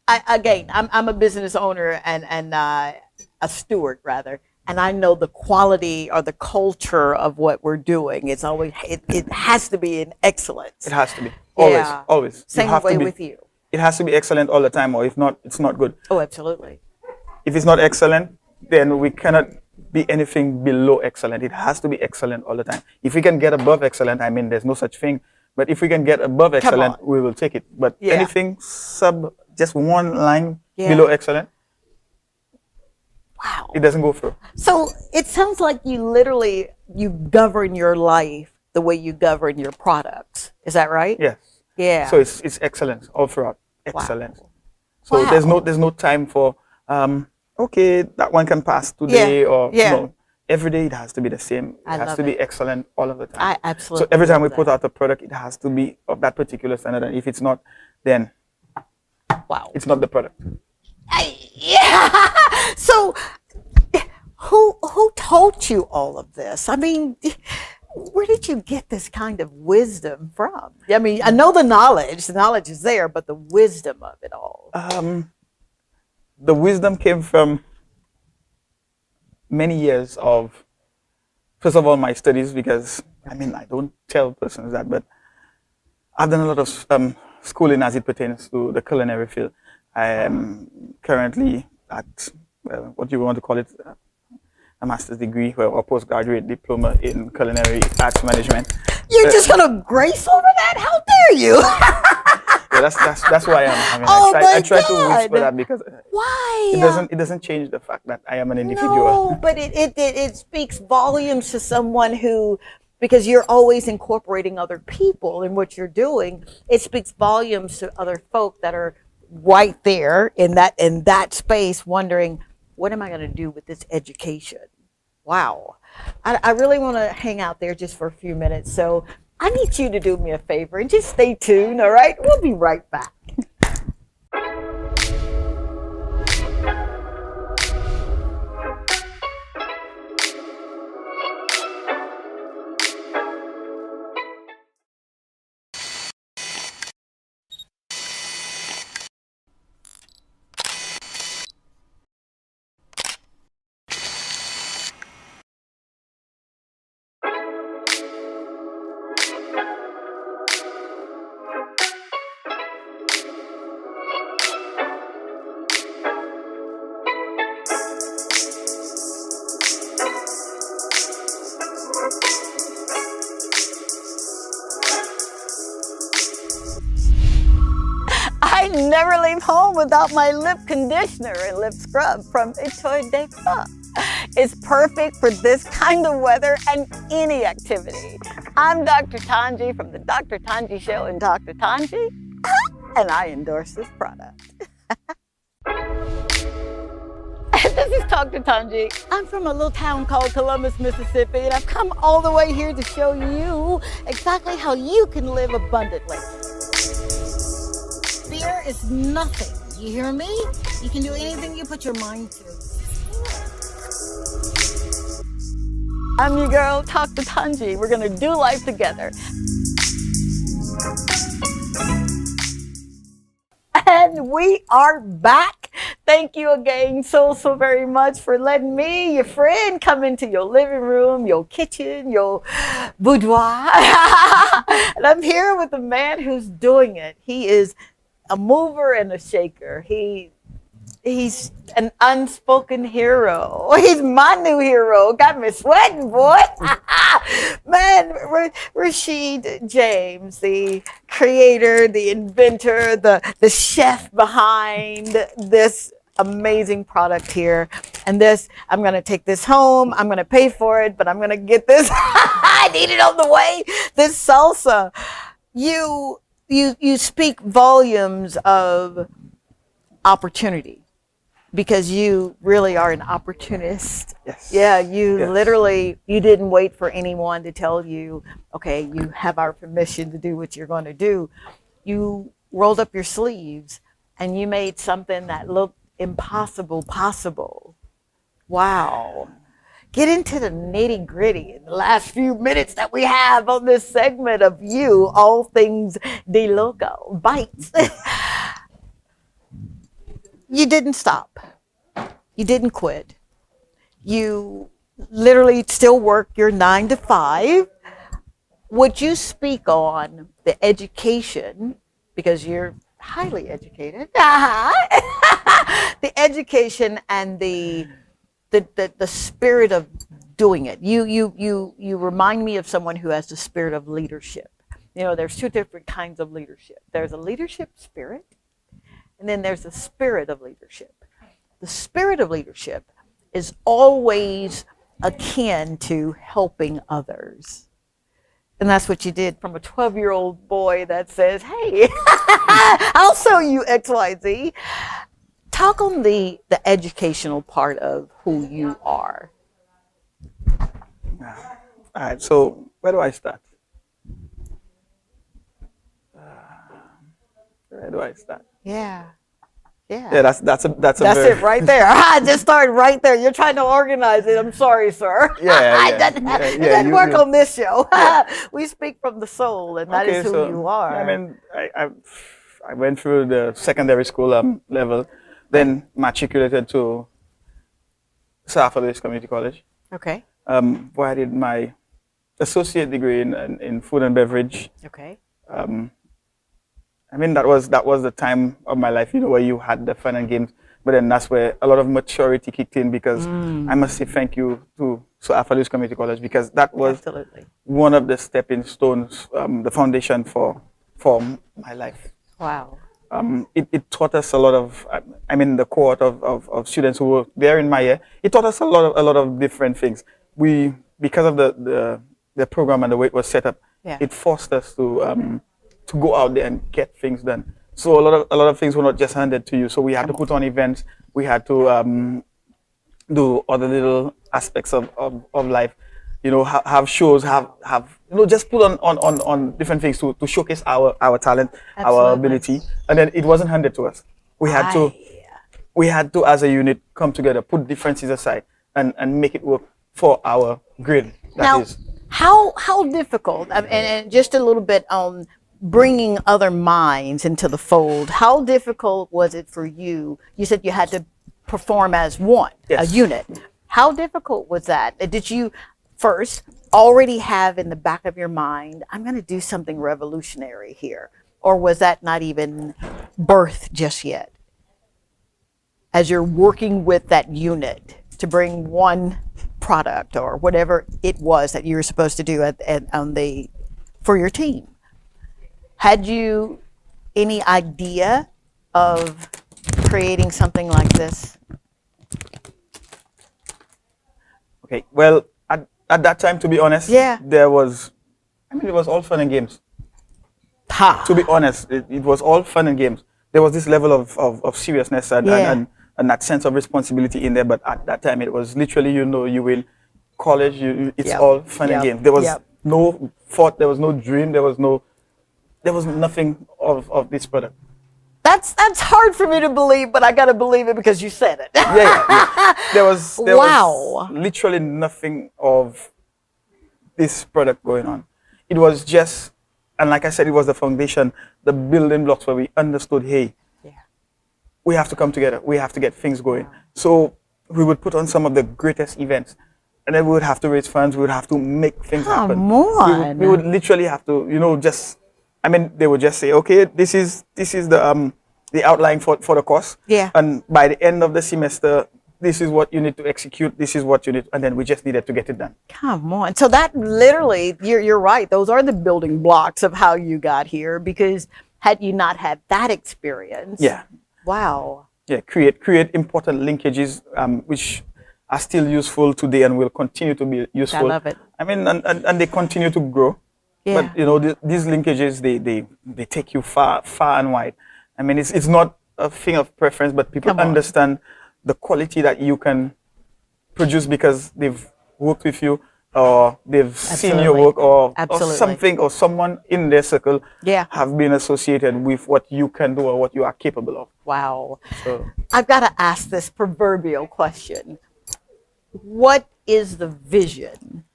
I'm a business owner and a steward rather, and I know the quality or the culture of what we're doing. It's always it has to be in excellence. It has to be always. Same way with you. It has to be excellent all the time, or if not, it's not good. Oh, absolutely. If it's not excellent, then we cannot be anything below excellent. It has to be excellent all the time. If we can get above excellent, I mean, there's no such thing. But if we can get above excellent, we will take it. But anything just one line below excellent, wow, it doesn't go through. So it sounds like you govern your life the way you govern your products. Is that right? Yes. Yeah. So it's excellence all throughout. Excellence. Wow. So there's no time for okay, that one can pass today or no. Every day it has to be the same. It has to be excellent all of the time. I absolutely. So every time we put out a product, it has to be of that particular standard. And if it's not, then it's not the product. So who taught you all of this? I mean, where did you get this kind of wisdom from? I mean, I know the knowledge is there, but the wisdom of it all. the wisdom came from many years of, first of all, my studies, because I mean, I don't tell persons that, but I've done a lot of schooling as it pertains to the culinary field. I am currently at, well, what you want to call it, a master's degree or postgraduate diploma in culinary arts management. You're just gonna grace over that? How dare you? Yeah, that's why I am. I mean, Oh I try to whisper that because why? it doesn't change the fact that I am an individual. No, but it speaks volumes to someone who, because you're always incorporating other people in what you're doing. It speaks volumes to other folk that are right there in that space, wondering, what am I going to do with this education? Wow. I really want to hang out there just for a few minutes. So I need you to do me a favor and just stay tuned, all right? We'll be right back. I never leave home without my lip conditioner and lip scrub from T2T. It's perfect for this kind of weather and any activity. I'm Dr. Tongie from the Dr. Tongie Show and Dr. Tongie, and I endorse this product. This is Dr. Tongie. I'm from a little town called Columbus, Mississippi, and I've come all the way here to show you exactly how you can live abundantly. Fear is nothing. You hear me? You can do anything you put your mind to. I'm your girl, Dr. Tongie. We're gonna do life together. And we are back. Thank you again so very much for letting me, your friend, come into your living room, your kitchen, your boudoir. And I'm here with a man who's doing it. He is a mover and a shaker. He's an unspoken hero. He's my new hero. Got me sweating, boy. Man, Riad James, the creator, the inventor, the chef behind this amazing product here. And this, I'm going to take this home. I'm going to pay for it, but I'm going to get this. I need it on the way. This salsa. You speak volumes of opportunity because you really are an opportunist. Yes. Yeah, you Yes. literally, you didn't wait for anyone to tell you, okay, you have our permission to do what you're going to do. You rolled up your sleeves and you made something that looked impossible possible. Wow. Get into the nitty gritty in the last few minutes that we have on this segment of you, all things de loco, bites. You didn't stop. You didn't quit. You literally still work your 9 to 5. Would you speak on the education, because you're highly educated, the education and the spirit of doing it? You remind me of someone who has the spirit of leadership. You know, there's two different kinds of leadership. There's a leadership spirit, and then there's the spirit of leadership. The spirit of leadership is always akin to helping others. And that's what you did from a 12-year-old boy that says, hey, I'll show you XYZ. Talk on the educational part of who you are. All right, so where do I start? Where do I start? Yeah. Yeah, that's it right there. Just started right there. You're trying to organize it. I'm sorry, sir. It doesn't work on this show. We speak from the soul, and that is who you are. I mean, I went through the secondary school level Then matriculated to South Community College, Okay. where I did my associate degree in food and beverage. Okay. I mean, that was the time of my life, where you had the fun and games, but then that's where a lot of maturity kicked in, because I must say thank you to South Community College, because that was Absolutely one of the stepping stones, the foundation for my life. wow. It taught us a lot of, I mean, the cohort of students who were there in my year, it taught us a lot of different things. Because of the program and the way it was set up, it forced us to go out there and get things done. So a lot of things were not just handed to you. So we had to put on events. We had to do other little aspects of life. Have shows, have just put on different things to showcase our talent, our ability, and then it wasn't handed to us. We had to, as a unit, come together, put differences aside, and make it work for our grade. Now, how difficult, and just a little bit on bringing other minds into the fold, how difficult was it for you? You said you had to perform as one, a unit. How difficult was that? Did you first already have in the back of your mind, I'm going to do something revolutionary here? Or was that not even birthed just yet? As you're working with that unit to bring one product or whatever it was that you were supposed to do for your team, had you any idea of creating something like this? Okay, well, at that time, to be honest, it was all fun and games. To be honest, it was all fun and games. There was this level of seriousness and that sense of responsibility in there, but at that time, it was literally, you in college, it's all fun and games. There was no thought, there was no dream, there was nothing of this product. That's hard for me to believe, but I got to believe it because you said it. There was literally nothing of this product going on. It was just, and like I said, it was the foundation, the building blocks where we understood, hey, we have to come together. We have to get things going. So we would put on some of the greatest events, and then we would have to raise funds. We would have to make things happen. Come on. We would literally have to, they would just say, okay, this is the outline for the course. And by the end of the semester, this is what you need to execute. This is what you need, and then we just needed to get it done. Come on. So that literally, you're right. Those are the building blocks of how you got here, because had you not had that experience. Wow. Create important linkages, which are still useful today and will continue to be useful. I love it. I mean, and they continue to grow. But these linkages, they take you far and wide. I mean, it's not a thing of preference, but people understand the quality that you can produce because they've worked with you, or they've seen your work, or something, or someone in their circle have been associated with what you can do or what you are capable of. Wow. So I've got to ask this proverbial question. What is the vision?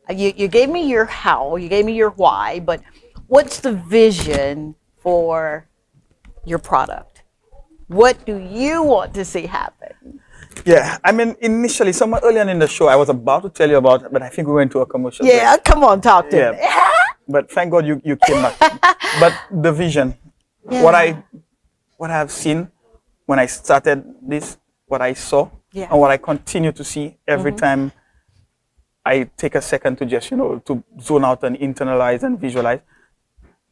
You gave me your how, you gave me your why, but what's the vision for your product? What do you want to see happen? Yeah, I mean, initially, somewhat early on in the show, I was about to tell you about it, but I think we went to a commercial. Yeah, come on, talk to me. But thank God you came back. But the vision, what I have seen when I started this, what I saw, and what I continue to see every time I take a second to just, to zone out and internalize and visualize,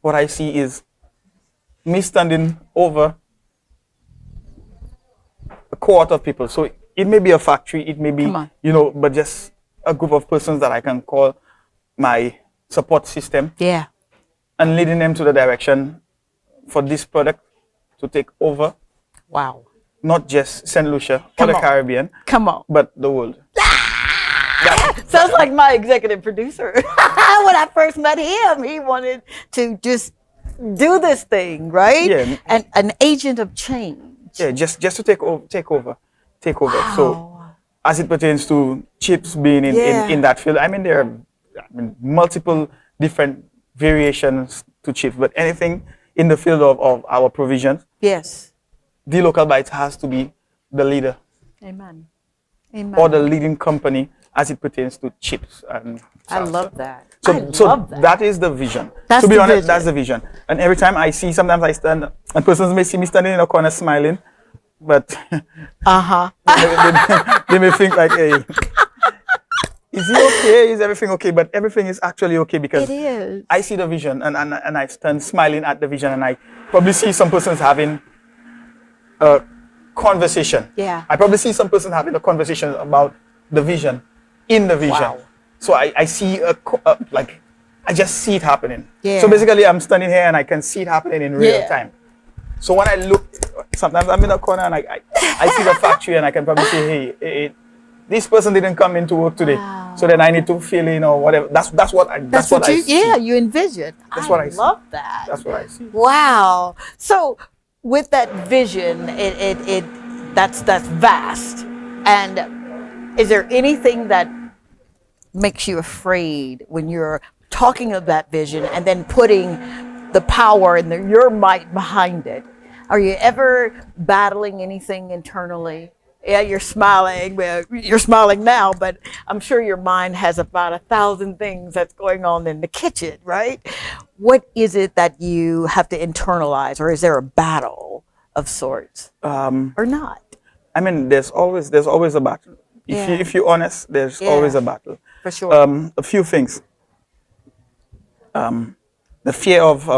what I see is me standing over a cohort of people. So it may be a factory, it may be, but just a group of persons that I can call my support system. And leading them to the direction for this product to take over. Wow. Not just St. Lucia or the Caribbean. But the world. Sounds like my executive producer. When I first met him, he wanted to just do this thing, right? And an agent of change. Just to take over. Wow. So as it pertains to chips being in that field, I mean, there are multiple different variations to chips, but anything in the field of our provisions, the local local bites has to be the leader. Amen. Amen. Or the leading company as it pertains to chips and salsa. I love that. So that is the vision. That's to be the honest, vision. that's the vision. And every time I see, sometimes I stand, and persons may see me standing in a corner smiling, but they may think like, hey, is he okay? Is everything okay? But everything is actually okay because it is. I see the vision and I stand smiling at the vision, and I probably see some persons having a conversation. Yeah. I probably see some person having a conversation about the vision, in the vision. Wow. So I see I just see it happening. Yeah. So basically I'm standing here and I can see it happening in real time. So when I look, sometimes I'm in a corner and I see the factory and I can probably say, hey, this person didn't come into work today. Wow. So then I need to fill in or whatever. That's what I see. Yeah, you envision. That's what I see. love that. That's what I see. Wow. So with that vision, that's vast. And is there anything that makes you afraid when you're talking of that vision and then putting the power and your might behind it? Are you ever battling anything internally? Yeah, you're smiling. Well, you're smiling now, but I'm sure your mind has about 1,000 things that's going on in the kitchen, right? What is it that you have to internalize, or is there a battle of sorts, or not? I mean, there's always a battle. If you're honest, there's always a battle. For sure. A few things. The fear of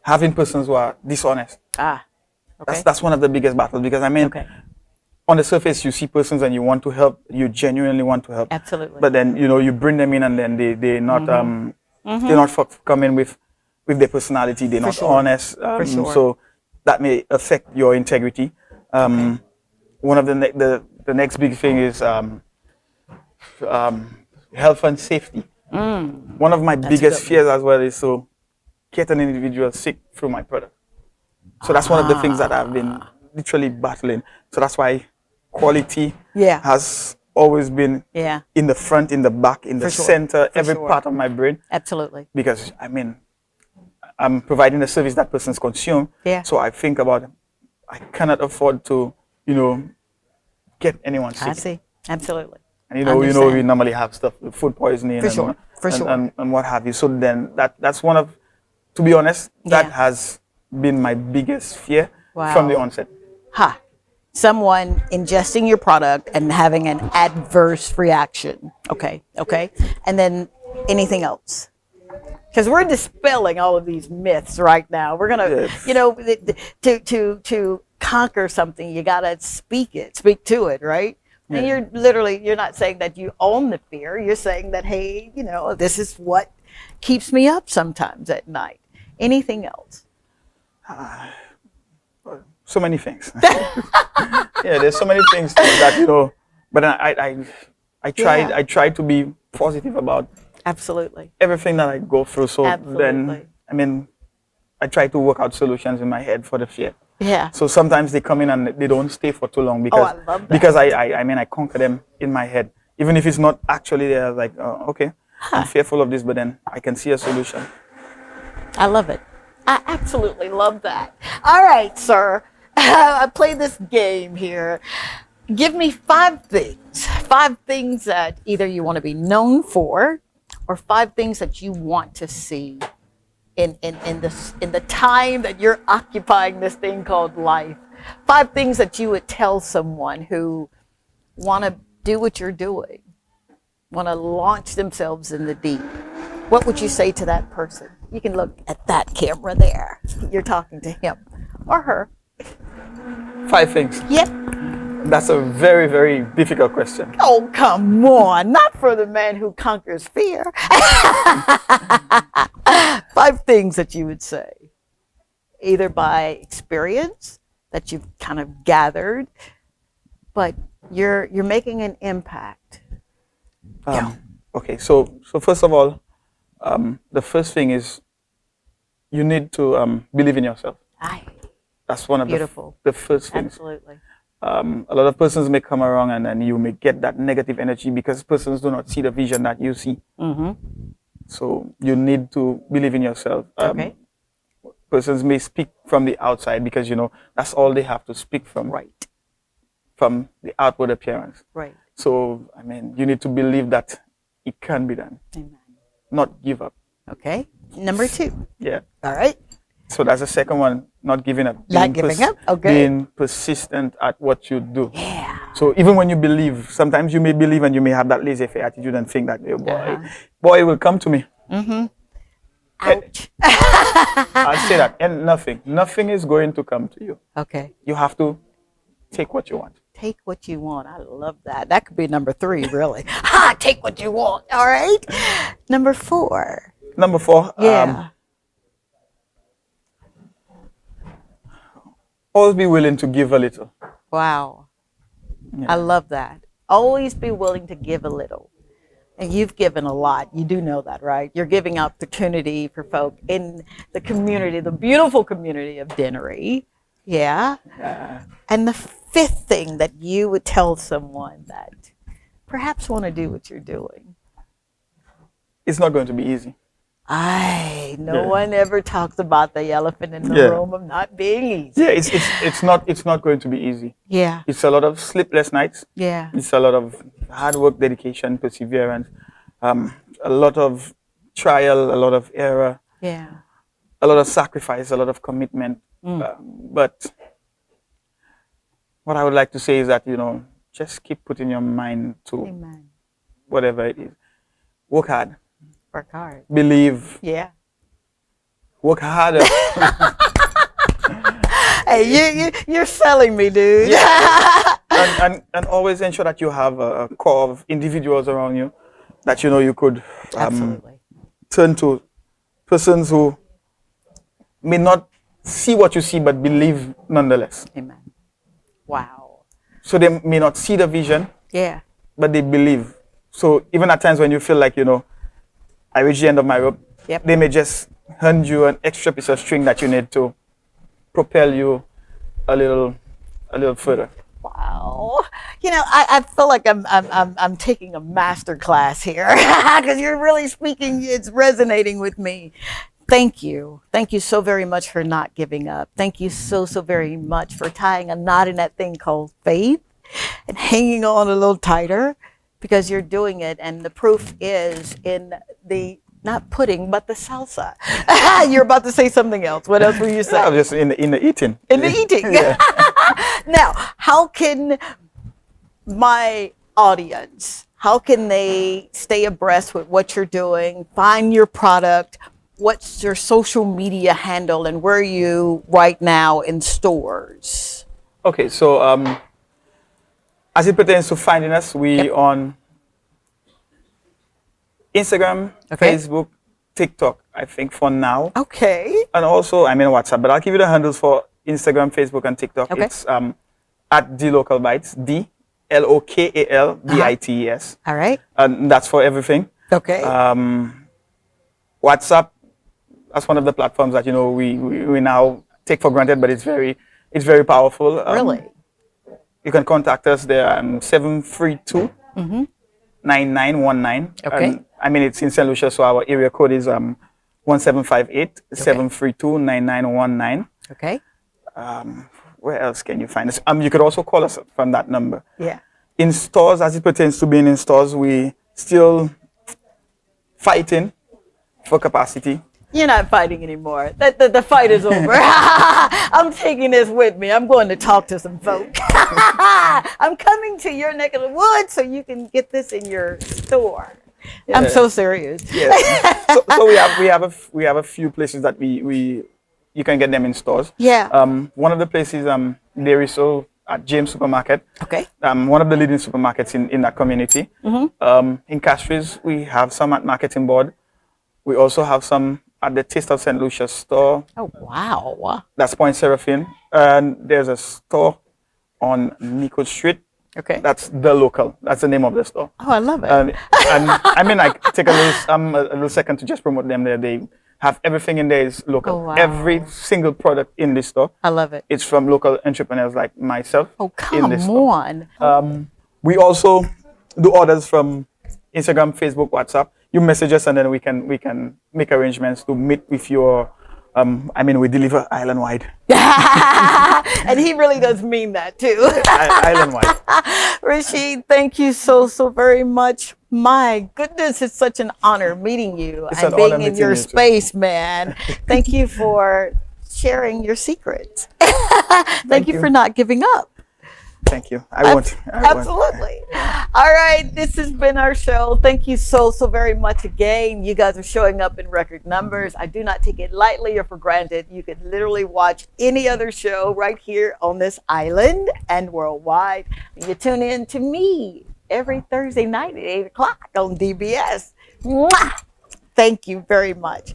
having persons who are dishonest. Okay. That's one of the biggest battles, because I mean, on the surface you see persons and you want to help, you genuinely want to help. Absolutely. But then you bring them in and then they're not they're not forthcoming with their personality. They're not honest. For sure. So that may affect your integrity. One of the next big thing is health and safety. One of my biggest fears as well is to get an individual sick through my product. So that's one of the things that I've been literally battling. So that's why quality has always been in the front, in the back, in the center, every part of my brain. Absolutely. Because I mean, I'm providing a service that persons consume. So I think about, I cannot afford to, get anyone sick. I see. Absolutely. And we normally have stuff, food poisoning and what have you. So then that's one of, to be honest, that has been my biggest fear from the onset. Someone ingesting your product and having an adverse reaction. Okay. And then anything else? Because we're dispelling all of these myths right now. We're gonna, to conquer something, you gotta speak to it, right? And you're not saying that you own the fear. You're saying that, hey, this is what keeps me up sometimes at night. Anything else? So many things. There's so many things that, but I try to be positive about everything that I go through. So then, I mean, I try to work out solutions in my head for the fear. So sometimes they come in and they don't stay for too long because I love that. Because I conquer them in my head, even if it's not actually there. Like, okay, I'm fearful of this, but then I can see a solution. I love it. I absolutely love that. All right, sir. I play this game here. Give me 5 things that either you want to be known for, or 5 things that you want to see in the time that you're occupying this thing called life. 5 things that you would tell someone who want to do what you're doing, want to launch themselves in the deep. What would you say to that person? You can look at that camera there. You're talking to him or her. 5 things. Yep. That's a very, very difficult question. Oh, come on. Not for the man who conquers fear. 5 things that you would say, either by experience that you've kind of gathered, but you're making an impact. Okay, so first of all, the first thing is you need to believe in yourself. That's one of the first things. Absolutely. A lot of persons may come around and then you may get that negative energy because persons do not see the vision that you see. So you need to believe in yourself. Persons may speak from the outside because, that's all they have to speak from. Right. from the outward appearance. Right. So, I mean, you need to believe that it can be done, Amen. not give up. Okay. Number 2. Yeah. All right. So that's the second one, not giving up. Not giving up. Okay. Being persistent at what you do. Yeah. So even when you believe, sometimes you may believe and you may have that laissez-faire attitude and think that, oh, boy, it will come to me. Mm-hmm. Ouch. I'll say that. And nothing is going to come to you. Okay. You have to take what you want. Take what you want. I love that. That could be number 3, really. Take what you want. All right. Number 4. Number 4. Yeah. Always be willing to give a little. Wow. Yeah. I love that. Always be willing to give a little. And you've given a lot. You do know that, right? You're giving opportunity for folk in the community, the beautiful community of Dennery. Yeah. And the 5th thing that you would tell someone that perhaps want to do what you're doing. It's not going to be easy. No one ever talks about the elephant in the room of not being easy. Yeah, it's not going to be easy. Yeah. It's a lot of sleepless nights. Yeah. It's a lot of hard work, dedication, perseverance, a lot of trial, a lot of error. Yeah. A lot of sacrifice, a lot of commitment. But what I would like to say is that, just keep putting your mind to Amen. Whatever it is. Work hard. Work hard. Believe. Yeah. Work harder. Hey, you're selling me, dude. and always ensure that you have a core of individuals around you that you could Absolutely. turn to, persons who may not see what you see but believe nonetheless. Amen. Wow. So they may not see the vision, Yeah. but they believe. So even at times when you feel like, I reach the end of my rope, they may just hand you an extra piece of string that you need to propel you a little further. Wow. I feel like I'm taking a master class here because you're really speaking. It's resonating with me. Thank you. Thank you so very much for not giving up. Thank you so very much for tying a knot in that thing called faith and hanging on a little tighter because you're doing it. And the proof is in the not pudding, but the salsa. You're about to say something else. What else were you saying? Yeah, just in the eating. In the eating. Now, how can my audience, how can they stay abreast with what you're doing, find your product? What's your social media handle and where are you right now in stores? Okay, so as it pertains to finding us, we on Instagram, Facebook, TikTok, I think for now. Okay. And also, I'm in WhatsApp, but I'll give you the handles for Instagram, Facebook, and TikTok. Okay. It's at The Local Bites, DLOKALBITES. All right. And that's for everything. Okay. WhatsApp, that's one of the platforms that we now take for granted, but it's very powerful. Really? You can contact us there. 732-9919. Okay. And, it's in St. Lucia, so our area code is 1758-732-9919. Okay. Where else can you find us? You could also call us from that number. Yeah. In stores, as it pertains to being in stores, we still fighting for capacity. You're not fighting anymore. The fight is over. I'm taking this with me. I'm going to talk to some folk. I'm coming to your neck of the woods so you can get this in your store. Yeah. I'm so serious. Yeah. so we have a few places that you can get them in stores. Yeah. One of the places there is at James Supermarket. Okay. One of the leading supermarkets in that community. Mm-hmm. In Castries, we have some at Marketing Board. We also have some at the Taste of St. Lucia store. Oh, wow. That's Point Seraphine. And there's a store on Nico Street. Okay. That's The Local. That's the name of the store. Oh, I love it. And I take a little second to just promote them there. They have everything in there is local. Oh, wow. Every single product in this store. I love it. It's from local entrepreneurs like myself. Oh, come on. We also do orders from Instagram, Facebook, WhatsApp. You message us and then we can make arrangements to meet with your I mean, we deliver island-wide. And he really does mean that too. Island-wide. Rashid, thank you so very much. My goodness, it's such an honor meeting you and being in your space, man. Thank you for sharing your secrets. Thank you for not giving up. Thank you. I won't. Absolutely. All right. This has been our show. Thank you so very much again. You guys are showing up in record numbers. I do not take it lightly or for granted. You could literally watch any other show right here on this island and worldwide. You tune in to me every Thursday night at 8 o'clock on DBS. Mwah! Thank you very much.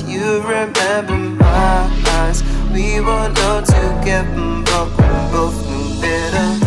You remember my eyes. We were known to get but we both knew better.